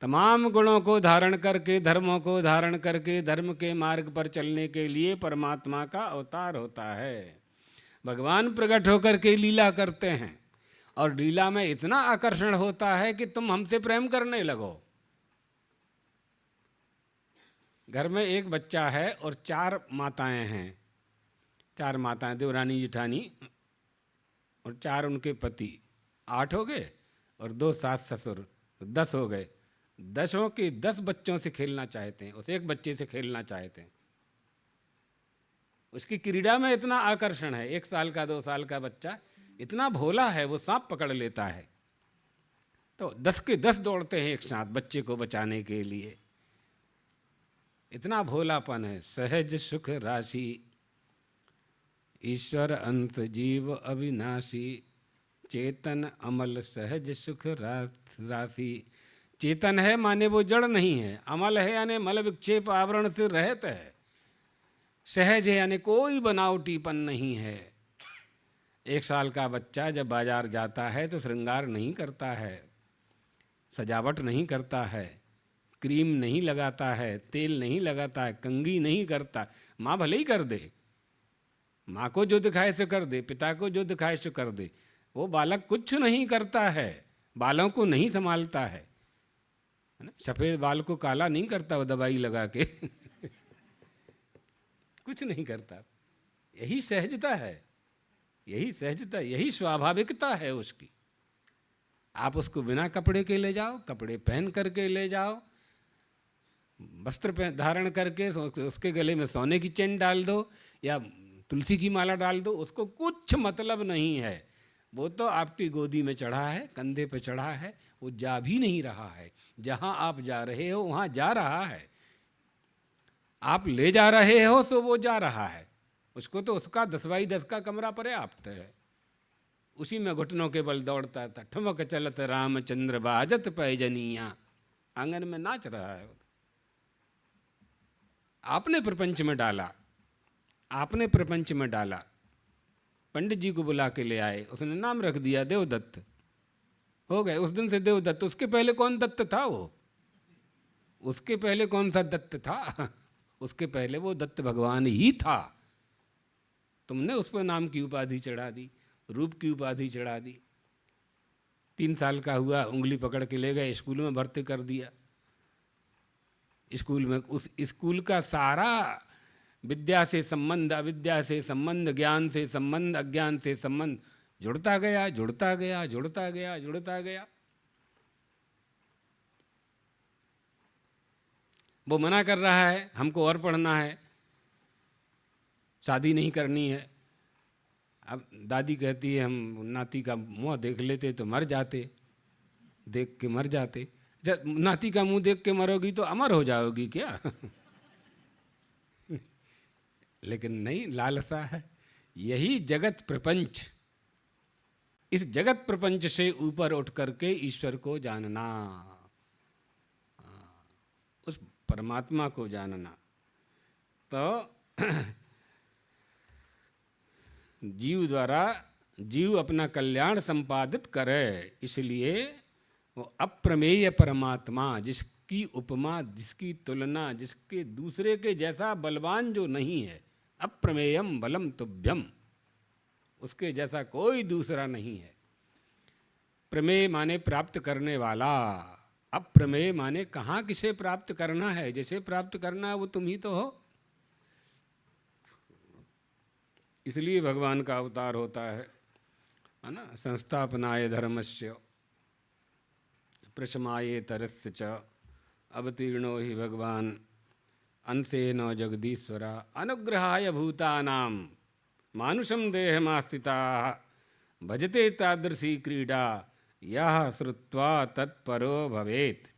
तमाम गुणों को धारण करके, धर्मों को धारण करके धर्म के मार्ग पर चलने के लिए परमात्मा का अवतार होता है। भगवान प्रकट होकर के लीला करते हैं और लीला में इतना आकर्षण होता है कि तुम हमसे प्रेम करने लगो। घर में एक बच्चा है और 4 माताएं हैं, 4 माताएं, देवरानी जेठानी और 4 उनके पति, 8 हो गए, और 2 सास ससुर, 10 हो गए। 10 के 10 बच्चों से खेलना चाहते हैं, उस एक बच्चे से खेलना चाहते हैं। उसकी क्रीड़ा में इतना आकर्षण है। 1 साल का 2 साल का बच्चा इतना भोला है, वो सांप पकड़ लेता है तो 10 के 10 दौड़ते हैं एक साथ बच्चे को बचाने के लिए। इतना भोलापन है। सहज सुख राशि ईश्वर अंत जीव अविनाशी, चेतन अमल सहज सुख राशि। चेतन है माने वो जड़ नहीं है, अमल है यानी मल विक्षेप आवरण से रहित है, सहज है यानी कोई बनावटीपन नहीं है। 1 साल का बच्चा जब बाजार जाता है तो श्रृंगार नहीं करता है, सजावट नहीं करता है, क्रीम नहीं लगाता है, तेल नहीं लगाता है, कंघी नहीं करता। माँ भले ही कर दे, माँ को जो दिखाए सो कर दे, पिता को जो दिखाए सो कर दे, वो बालक कुछ नहीं करता है, बालों को नहीं संभालता है ना? सफ़ेद बाल को काला नहीं करता वो दवाई लगा के। कुछ नहीं करता। यही सहजता है, यही सहजता, यही स्वाभाविकता है उसकी। आप उसको बिना कपड़े के ले जाओ, कपड़े पहन करके ले जाओ, वस्त्र धारण करके उसके गले में सोने की चेन डाल दो या तुलसी की माला डाल दो, उसको कुछ मतलब नहीं है। वो तो आपकी गोदी में चढ़ा है, कंधे पे चढ़ा है, वो जा भी नहीं रहा है। जहाँ आप जा रहे हो वहाँ जा रहा है। आप ले जा रहे हो तो वो जा रहा है। उसको तो उसका 10x10 का कमरा पर्याप्त है। उसी में घुटनों के बल दौड़ता था। ठुमक चलत रामचंद्र बाजत पैजनिया, आंगन में नाच रहा है। आपने प्रपंच में डाला, आपने प्रपंच में डाला। पंडित जी को बुला के ले आए, उसने नाम रख दिया देवदत्त। हो गए उस दिन से देवदत्त। उसके पहले कौन दत्त था? वो उसके पहले कौन सा दत्त था? उसके पहले वो दत्त भगवान ही था। तुमने उस पर नाम की उपाधि चढ़ा दी, रूप की उपाधि चढ़ा दी। 3 साल का हुआ, उंगली पकड़ के ले गए, स्कूल में भर्ती कर दिया। स्कूल में उस स्कूल का सारा विद्या से संबंध, अविद्या से संबंध, ज्ञान से संबंध, अज्ञान से संबंध जुड़ता गया, जुड़ता गया, जुड़ता गया, जुड़ता गया। वो मना कर रहा है हमको और पढ़ना है, शादी नहीं करनी है। अब दादी कहती है हम नाती का मुँह देख लेते तो मर जाते, देख के मर जाते। जब नाती का मुंह देख के मरोगी तो अमर हो जाओगी क्या? लेकिन नहीं, लालसा है। यही जगत प्रपंच, इस जगत प्रपंच से ऊपर उठ करके ईश्वर को जानना, उस परमात्मा को जानना। तो जीव द्वारा जीव अपना कल्याण संपादित करे, इसलिए वो अप्रमेय परमात्मा, जिसकी उपमा, जिसकी तुलना, जिसके दूसरे के जैसा बलवान जो नहीं है, अप्रमेयम बलम तुभ्यम, उसके जैसा कोई दूसरा नहीं है। प्रमेय माने प्राप्त करने वाला, अप्रमेय माने कहाँ किसे प्राप्त करना है, जिसे प्राप्त करना है वो तुम ही तो हो। इसलिए भगवान का अवतार होता है ना। संस्थापनाय धर्मस्य प्रशमाये तरस्य च अवतीर्णो हि भगवान अंशेन जगदीश्वरा अनुग्रहाय भूतानां मानुषं देहमास्थिताः भजते तादृशी क्रीडा यह श्रुत्वा तत्परो भवेत्।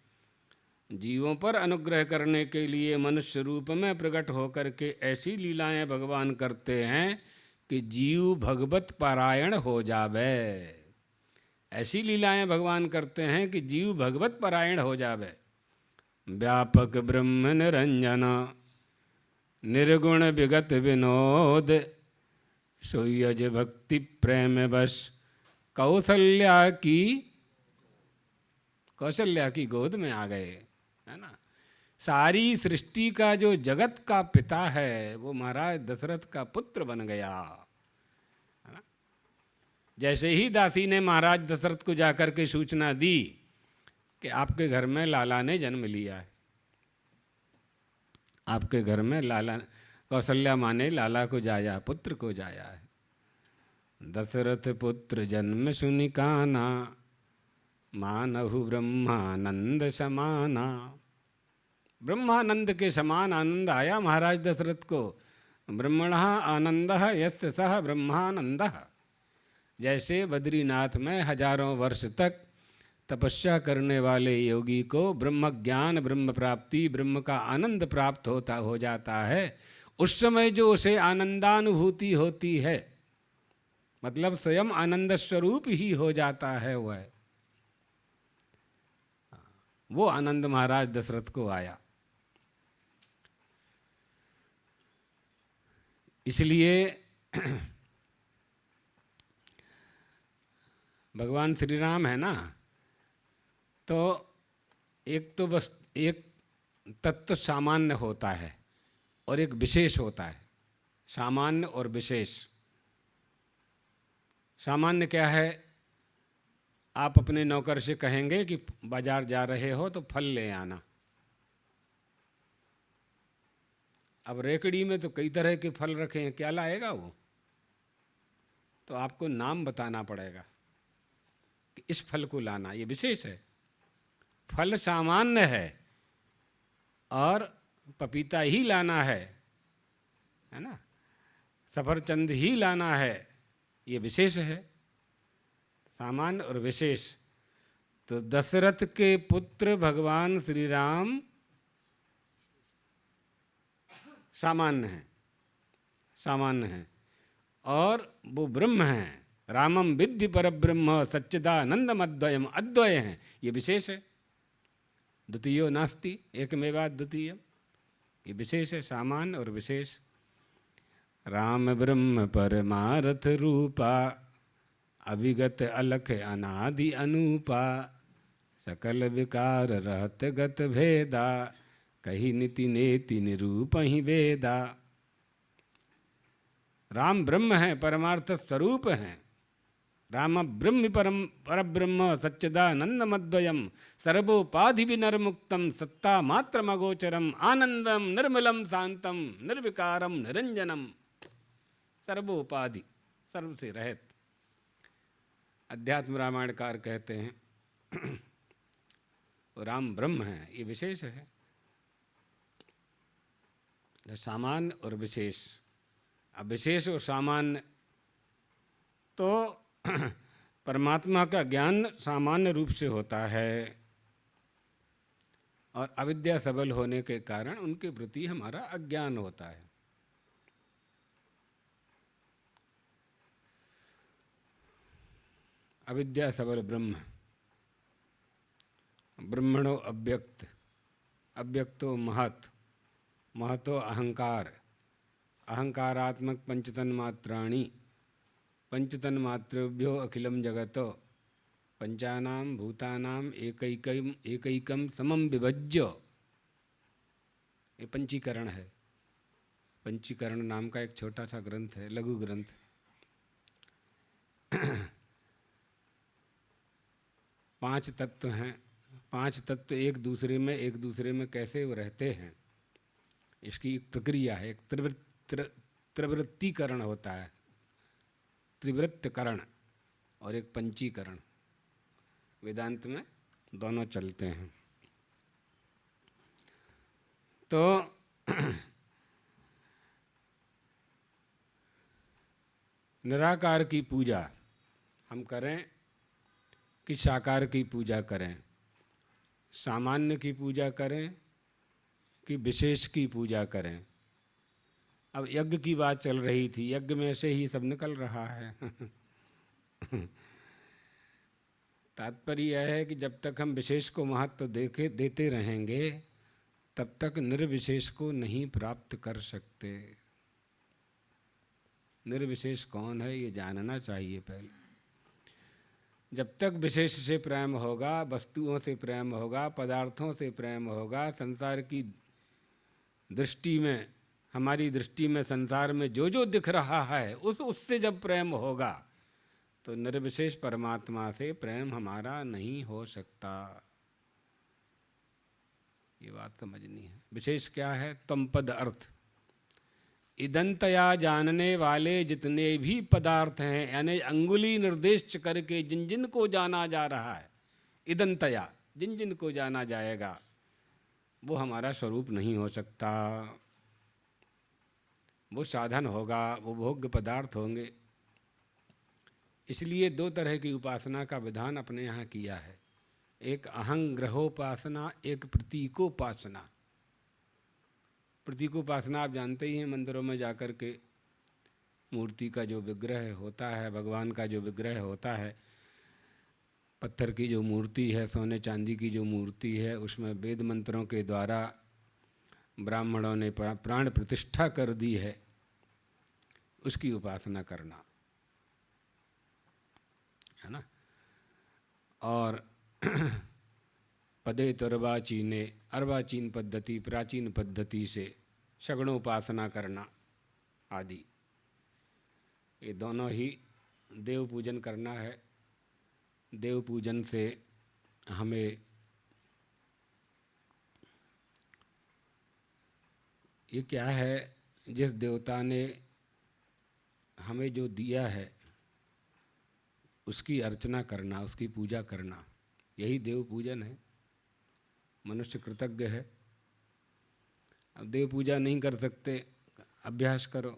जीवों पर अनुग्रह करने के लिए मनुष्य रूप में प्रकट होकर के ऐसी लीलाएं भगवान करते हैं कि जीव भगवत पारायण हो जावे। ऐसी लीलाएं भगवान करते हैं कि जीव भगवत पारायण हो जावे। व्यापक ब्रह्म निरंजन निर्गुण विगत विनोद सोयज भक्ति प्रेम बस कौशल्या की गोद में आ गए, है ना। सारी सृष्टि का जो जगत का पिता है वो महाराज दशरथ का पुत्र बन गया, है ना। जैसे ही दासी ने महाराज दशरथ को जाकर के सूचना दी कि आपके घर में लाला ने जन्म लिया है, आपके घर में लाला, कौशल्या माँ ने लाला को जाया, पुत्र को जाया है। दशरथ पुत्र जन्म सुनि काना मानहु ब्रह्मानंद समाना। ब्रह्मानंद के समान आनंद आया महाराज दशरथ को। ब्रह्मणः आनंदः यस्य सः ब्रह्मानंदः। जैसे बद्रीनाथ में हजारों वर्ष तक तपस्या करने वाले योगी को ब्रह्म ज्ञान, ब्रह्म प्राप्ति, ब्रह्म का आनंद प्राप्त हो जाता है, उस समय जो उसे आनंदानुभूति होती है, मतलब स्वयं आनंद स्वरूप ही हो जाता है, वो आनंद महाराज दशरथ को आया। इसलिए भगवान श्री राम है ना, तो एक तो बस एक तत्व सामान्य होता है और एक विशेष होता है। सामान्य और विशेष। सामान्य क्या है? आप अपने नौकर से कहेंगे कि बाजार जा रहे हो तो फल ले आना। अब रेकड़ी में तो कई तरह के फल रखे हैं, क्या लाएगा वो? तो आपको नाम बताना पड़ेगा कि इस फल को लाना, ये विशेष है। फल सामान्य है और पपीता ही लाना है ना, सफरचंद ही लाना है, ये विशेष है। सामान्य और विशेष। तो दशरथ के पुत्र भगवान श्री राम सामान्य हैं, सामान्य हैं, और वो ब्रह्म हैं। रामम विद्धि पर ब्रह्म सच्चिदानंदम अद्वयम, अद्वय हैं, ये विशेष है। द्वितीयो नास्ति एकमेवा द्वितीय, ये विशेष है, सामान्य और विशेष। राम ब्रह्म परमार्थ रूपा, अभिगत अलख अनादि अनूपा, सकल विकार रहत गत भेदा, कही नीति नेति निरूप ही वेदा। राम ब्रह्म है, परमार्थ स्वरूप हैं। राम ब्रह्म पर ब्रह्म सच्चिदानंदमद्वयम, सर्वोपाधि विनर्मुक्तम, सत्ता मात्रमगोचरम, आनंदम निर्मलम शांतम, निर्विकारम निरंजनम। सर्वोपाधि, सर्व से रहित। अध्यात्म रामायणकार कहते हैं राम ब्रह्म है, ये विशेष है। सामान्य और विशेष। अब विशेष और सामान्य, तो परमात्मा का ज्ञान सामान्य रूप से होता है, और अविद्या सबल होने के कारण उनके प्रति हमारा अज्ञान होता है। अविद्या सबल ब्रह्म, ब्रह्मणो अव्यक्त, अव्यक्तो महत्, महतो अहंकार, अहंकारात्मक पंचतन मात्राणि, पंचतन मातृभ्यो अखिलम जगतो, पंचानाम भूतानाम एकैकम समम विभज्य। ये पंचीकरण है। पंचीकरण नाम का एक छोटा सा ग्रंथ है, लघु ग्रंथ। पांच तत्व हैं। पांच तत्व एक दूसरे में कैसे वो रहते हैं, इसकी एक प्रक्रिया है। एक त्रिवृत्तीकरण होता है, त्रिवृत्तकरण, और एक पंचीकरण। वेदांत में दोनों चलते हैं। तो निराकार की पूजा हम करें कि साकार की पूजा करें, सामान्य की पूजा करें कि विशेष की पूजा करें। अब यज्ञ की बात चल रही थी, यज्ञ में से ही सब निकल रहा है। तात्पर्य यह है कि जब तक हम विशेष को महत्व देते रहेंगे, तब तक निर्विशेष को नहीं प्राप्त कर सकते। निर्विशेष कौन है ये जानना चाहिए पहले। जब तक विशेष से प्रेम होगा, वस्तुओं से प्रेम होगा, पदार्थों से प्रेम होगा, संसार की दृष्टि में, हमारी दृष्टि में संसार में जो जो दिख रहा है उससे जब प्रेम होगा, तो निर्विशेष परमात्मा से प्रेम हमारा नहीं हो सकता। ये बात समझनी है। विशेष क्या है? त्वम पद अर्थ। इदंतया जानने वाले जितने भी पदार्थ हैं, यानी अंगुली निर्देश करके जिन जिन को जाना जा रहा है, इदंतया जिन जिन को जाना जाएगा, वो हमारा स्वरूप नहीं हो सकता। वो साधन होगा, वो भोग्य पदार्थ होंगे। इसलिए दो तरह की उपासना का विधान अपने यहाँ किया है। एक अहंग्रहोपासना, एक प्रतीकोपासना। प्रतीकोपासना आप जानते ही हैं, मंदिरों में जाकर के मूर्ति का जो विग्रह होता है, भगवान का जो विग्रह होता है, पत्थर की जो मूर्ति है, सोने चांदी की जो मूर्ति है, उसमें वेद मंत्रों के द्वारा ब्राह्मणों ने प्राण प्रतिष्ठा कर दी है, उसकी उपासना करना है ना। और पदे तुर्वाचीने, अर्वाचीन पद्धति, प्राचीन पद्धति से शगुणोपासना करना आदि, ये दोनों ही देव पूजन करना है। देव पूजन से हमें ये क्या है, जिस देवता ने हमें जो दिया है उसकी अर्चना करना, उसकी पूजा करना, यही देव पूजन है। मनुष्य कृतज्ञ है। अब देव पूजा नहीं कर सकते, अभ्यास करो।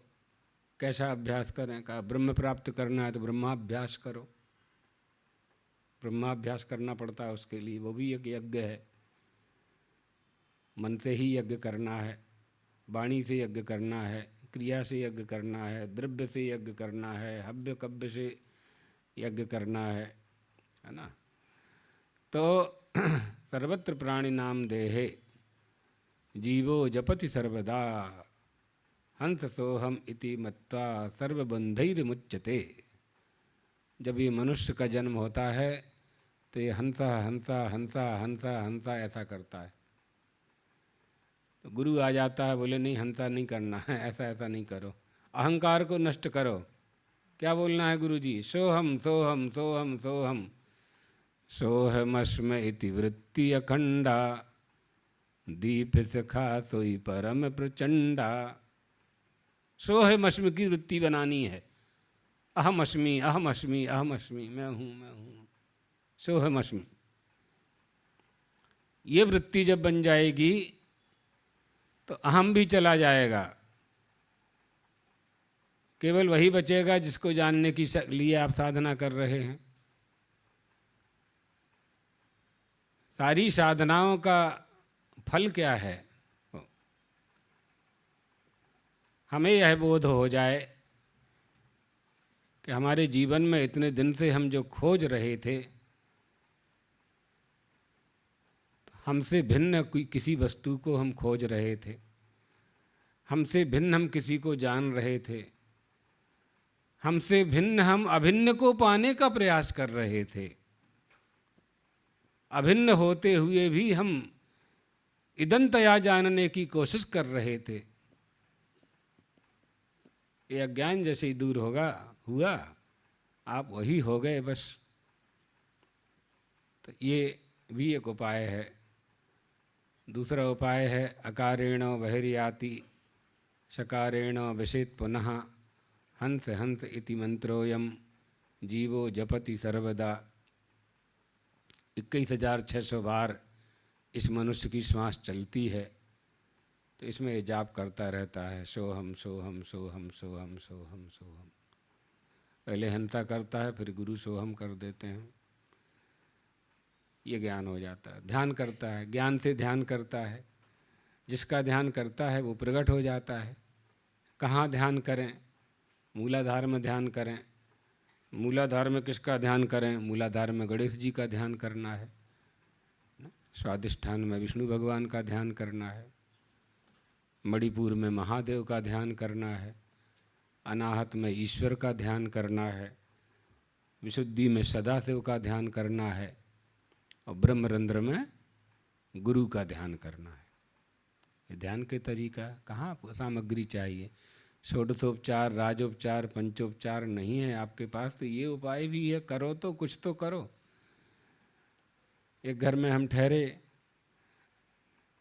कैसा अभ्यास करें? कहा ब्रह्म प्राप्त करना है तो ब्रह्माभ्यास करो। ब्रह्माभ्यास करना पड़ता है उसके लिए, वो भी एक यज्ञ है। मन से ही यज्ञ करना है, वाणी से यज्ञ करना है, क्रिया से यज्ञ करना है, द्रव्य से यज्ञ करना है, हव्य कव्य से यज्ञ करना है ना। तो सर्वत्र प्राणी नाम देहे जीवो जपति सर्वदा हंस सोहम इति मत्वा सर्वबंधैर्मुच्यते। जब ये मनुष्य का जन्म होता है तो ये हंसा हंसा हंसा हंसा हंसा ऐसा करता है। तो गुरु आ जाता है, बोले नहीं हंसा नहीं करना है, ऐसा ऐसा नहीं करो, अहंकार को नष्ट करो। क्या बोलना है गुरु जी? सोहम सोहम सोहम सोहम सोहमस्म इति वृत्ति अखंडा दीप सखा सोई परम प्रचंडा। सोहमस्म की वृत्ति बनानी है। अहम अस्मि अहम अस्मि अहम अस्मि, मैं हूँ। सोहमस्मि ये वृत्ति जब बन जाएगी तो अहम भी चला जाएगा। केवल वही बचेगा जिसको जानने की लिए आप साधना कर रहे हैं। सारी साधनाओं का फल क्या है? हमें यह बोध हो जाए कि हमारे जीवन में इतने दिन से हम जो खोज रहे थे, हमसे भिन्न कोई किसी वस्तु को हम खोज रहे थे, हमसे भिन्न हम किसी को जान रहे थे, हमसे भिन्न हम अभिन्न को पाने का प्रयास कर रहे थे। अभिन्न होते हुए भी हम इदंतया जानने की कोशिश कर रहे थे। ये अज्ञान जैसे ही दूर हुआ आप वही हो गए बस। तो ये भी एक उपाय है। दूसरा उपाय है अकारेण बहिर्याति सकारेण विषेत पुनः हंस हंस इति मंत्रोयम जीवो जपति सर्वदा। 21,600 बार इस मनुष्य की श्वास चलती है, तो इसमें जाप करता रहता है सोहम सोहम सोहम सोहम सोहम सोहम। पहले हंसा करता है, फिर गुरु सोहम कर देते हैं, ये ज्ञान हो जाता है। ध्यान करता है, ज्ञान से ध्यान करता है। जिसका ध्यान करता है वो प्रकट हो जाता है। कहाँ ध्यान करें? मूलाधार में ध्यान करें। मूलाधार में किसका ध्यान करें? मूलाधार में गणेश जी का ध्यान करना है। स्वादिष्ठान में विष्णु भगवान का ध्यान करना है। मणिपुर में महादेव का ध्यान करना है। अनाहत में ईश्वर का ध्यान करना है। विशुद्धि में सदाशिव का ध्यान करना है। और ब्रह्मरंध्र में गुरु का ध्यान करना है। ये ध्यान के तरीका कहाँ सामग्री चाहिए? षोडशोपचार, राजोपचार, पंचोपचार नहीं है आपके पास, तो ये उपाय भी है। करो तो कुछ तो करो। एक घर में हम ठहरे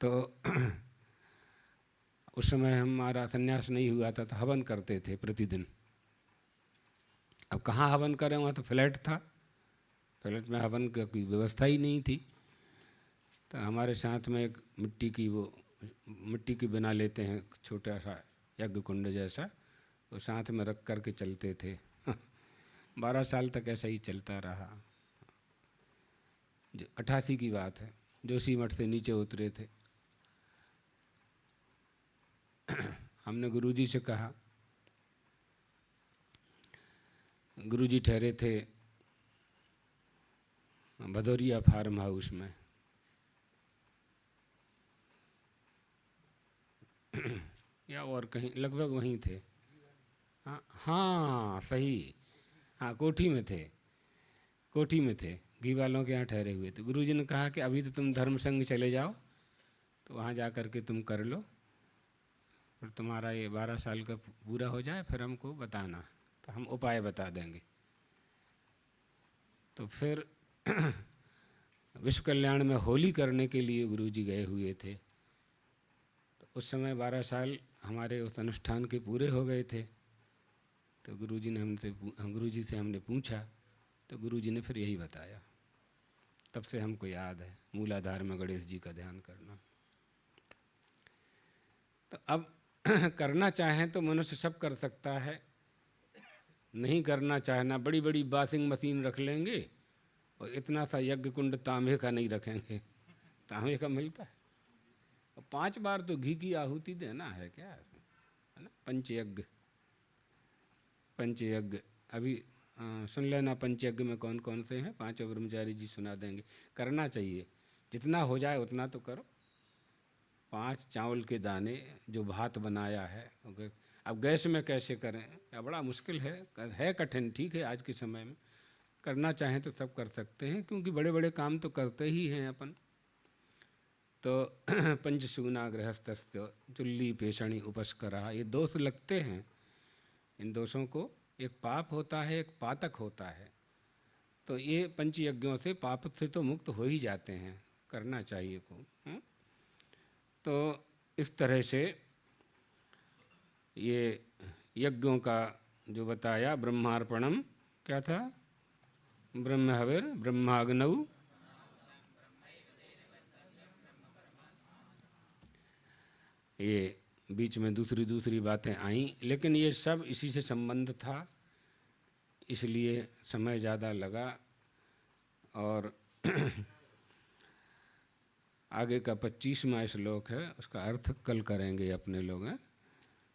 तो उस समय हमारा संन्यास नहीं हुआ था, तो हवन करते थे प्रतिदिन। अब कहाँ हवन करें? वहाँ तो फ्लैट था, फ्लैट में हवन की कोई व्यवस्था ही नहीं थी। तो हमारे साथ में एक मिट्टी की बना लेते हैं छोटा सा यज्ञ कुंड जैसा, तो साथ में रख कर के चलते थे। 12 साल तक ऐसा ही चलता रहा। 88 की बात है, जोशीमठ से नीचे उतरे थे। हमने गुरुजी से कहा, गुरुजी ठहरे थे भदौरिया फार्म हाउस में। या और कहीं, लगभग वहीं थे। हाँ सही, हाँ कोठी में थे, कोठी में थे, घी वालों के यहाँ ठहरे हुए थे। गुरुजी ने कहा कि अभी तो तुम धर्म संघ चले जाओ, तो वहाँ जा कर के तुम कर लो, फिर तुम्हारा ये 12 साल का पूरा हो जाए, फिर हमको बताना, तो हम उपाय बता देंगे। तो फिर विश्व कल्याण में होली करने के लिए गुरुजी गए हुए थे। तो उस समय 12 साल हमारे उस अनुष्ठान के पूरे हो गए थे। तो गुरुजी से हमने पूछा, तो गुरुजी ने फिर यही बताया। तब से हमको याद है मूलाधार में गणेश जी का ध्यान करना। तो अब करना चाहें तो मनुष्य सब कर सकता है, नहीं करना चाहना, बड़ी बड़ी वॉशिंग मशीन रख लेंगे और इतना सा यज्ञ कुंड तांबे का नहीं रखेंगे, तांबे का मिलता है। और 5 बार तो घी की आहुति देना है, क्या है ना। पंचयज्ञ, पंचयज्ञ अभी सुन लेना, पंचयज्ञ में कौन कौन से हैं, 5 ब्रह्मचारी जी सुना देंगे। करना चाहिए, जितना हो जाए उतना तो करो। 5 चावल के दाने जो भात बनाया है, अब गैस में कैसे करें, या बड़ा मुश्किल है कठिन, ठीक है। आज के समय में करना चाहें तो सब कर सकते हैं, क्योंकि बड़े बड़े काम तो करते ही हैं अपन। तो पंचसूना गृहस्थस्य चुल्ली पेषणी उपस्करा, ये दोष लगते हैं। इन दोषों को, एक पाप होता है, एक पातक होता है। तो ये पंचयज्ञों से, पाप से तो मुक्त हो ही जाते हैं, करना चाहिए को। तो इस तरह से ये यज्ञों का जो बताया, ब्रह्मार्पणम क्या था, ब्रह्म हविर ब्रह्माग्नौ, ये बीच में दूसरी दूसरी बातें आईं, लेकिन ये सब इसी से संबंध था, इसलिए समय ज़्यादा लगा। और आगे का 25वां श्लोक है, उसका अर्थ कल करेंगे अपने लोग हैं।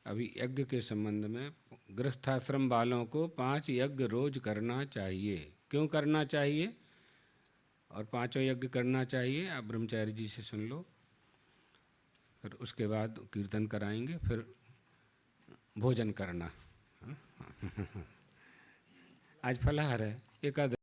अभी यज्ञ के संबंध में, गृहस्थाश्रम वालों को 5 यज्ञ रोज करना चाहिए। क्यों करना चाहिए और 5 यज्ञ करना चाहिए, आप ब्रह्मचारी जी से सुन लो। फिर उसके बाद कीर्तन कराएंगे, फिर भोजन करना। आज फलाहार है, एकादशी।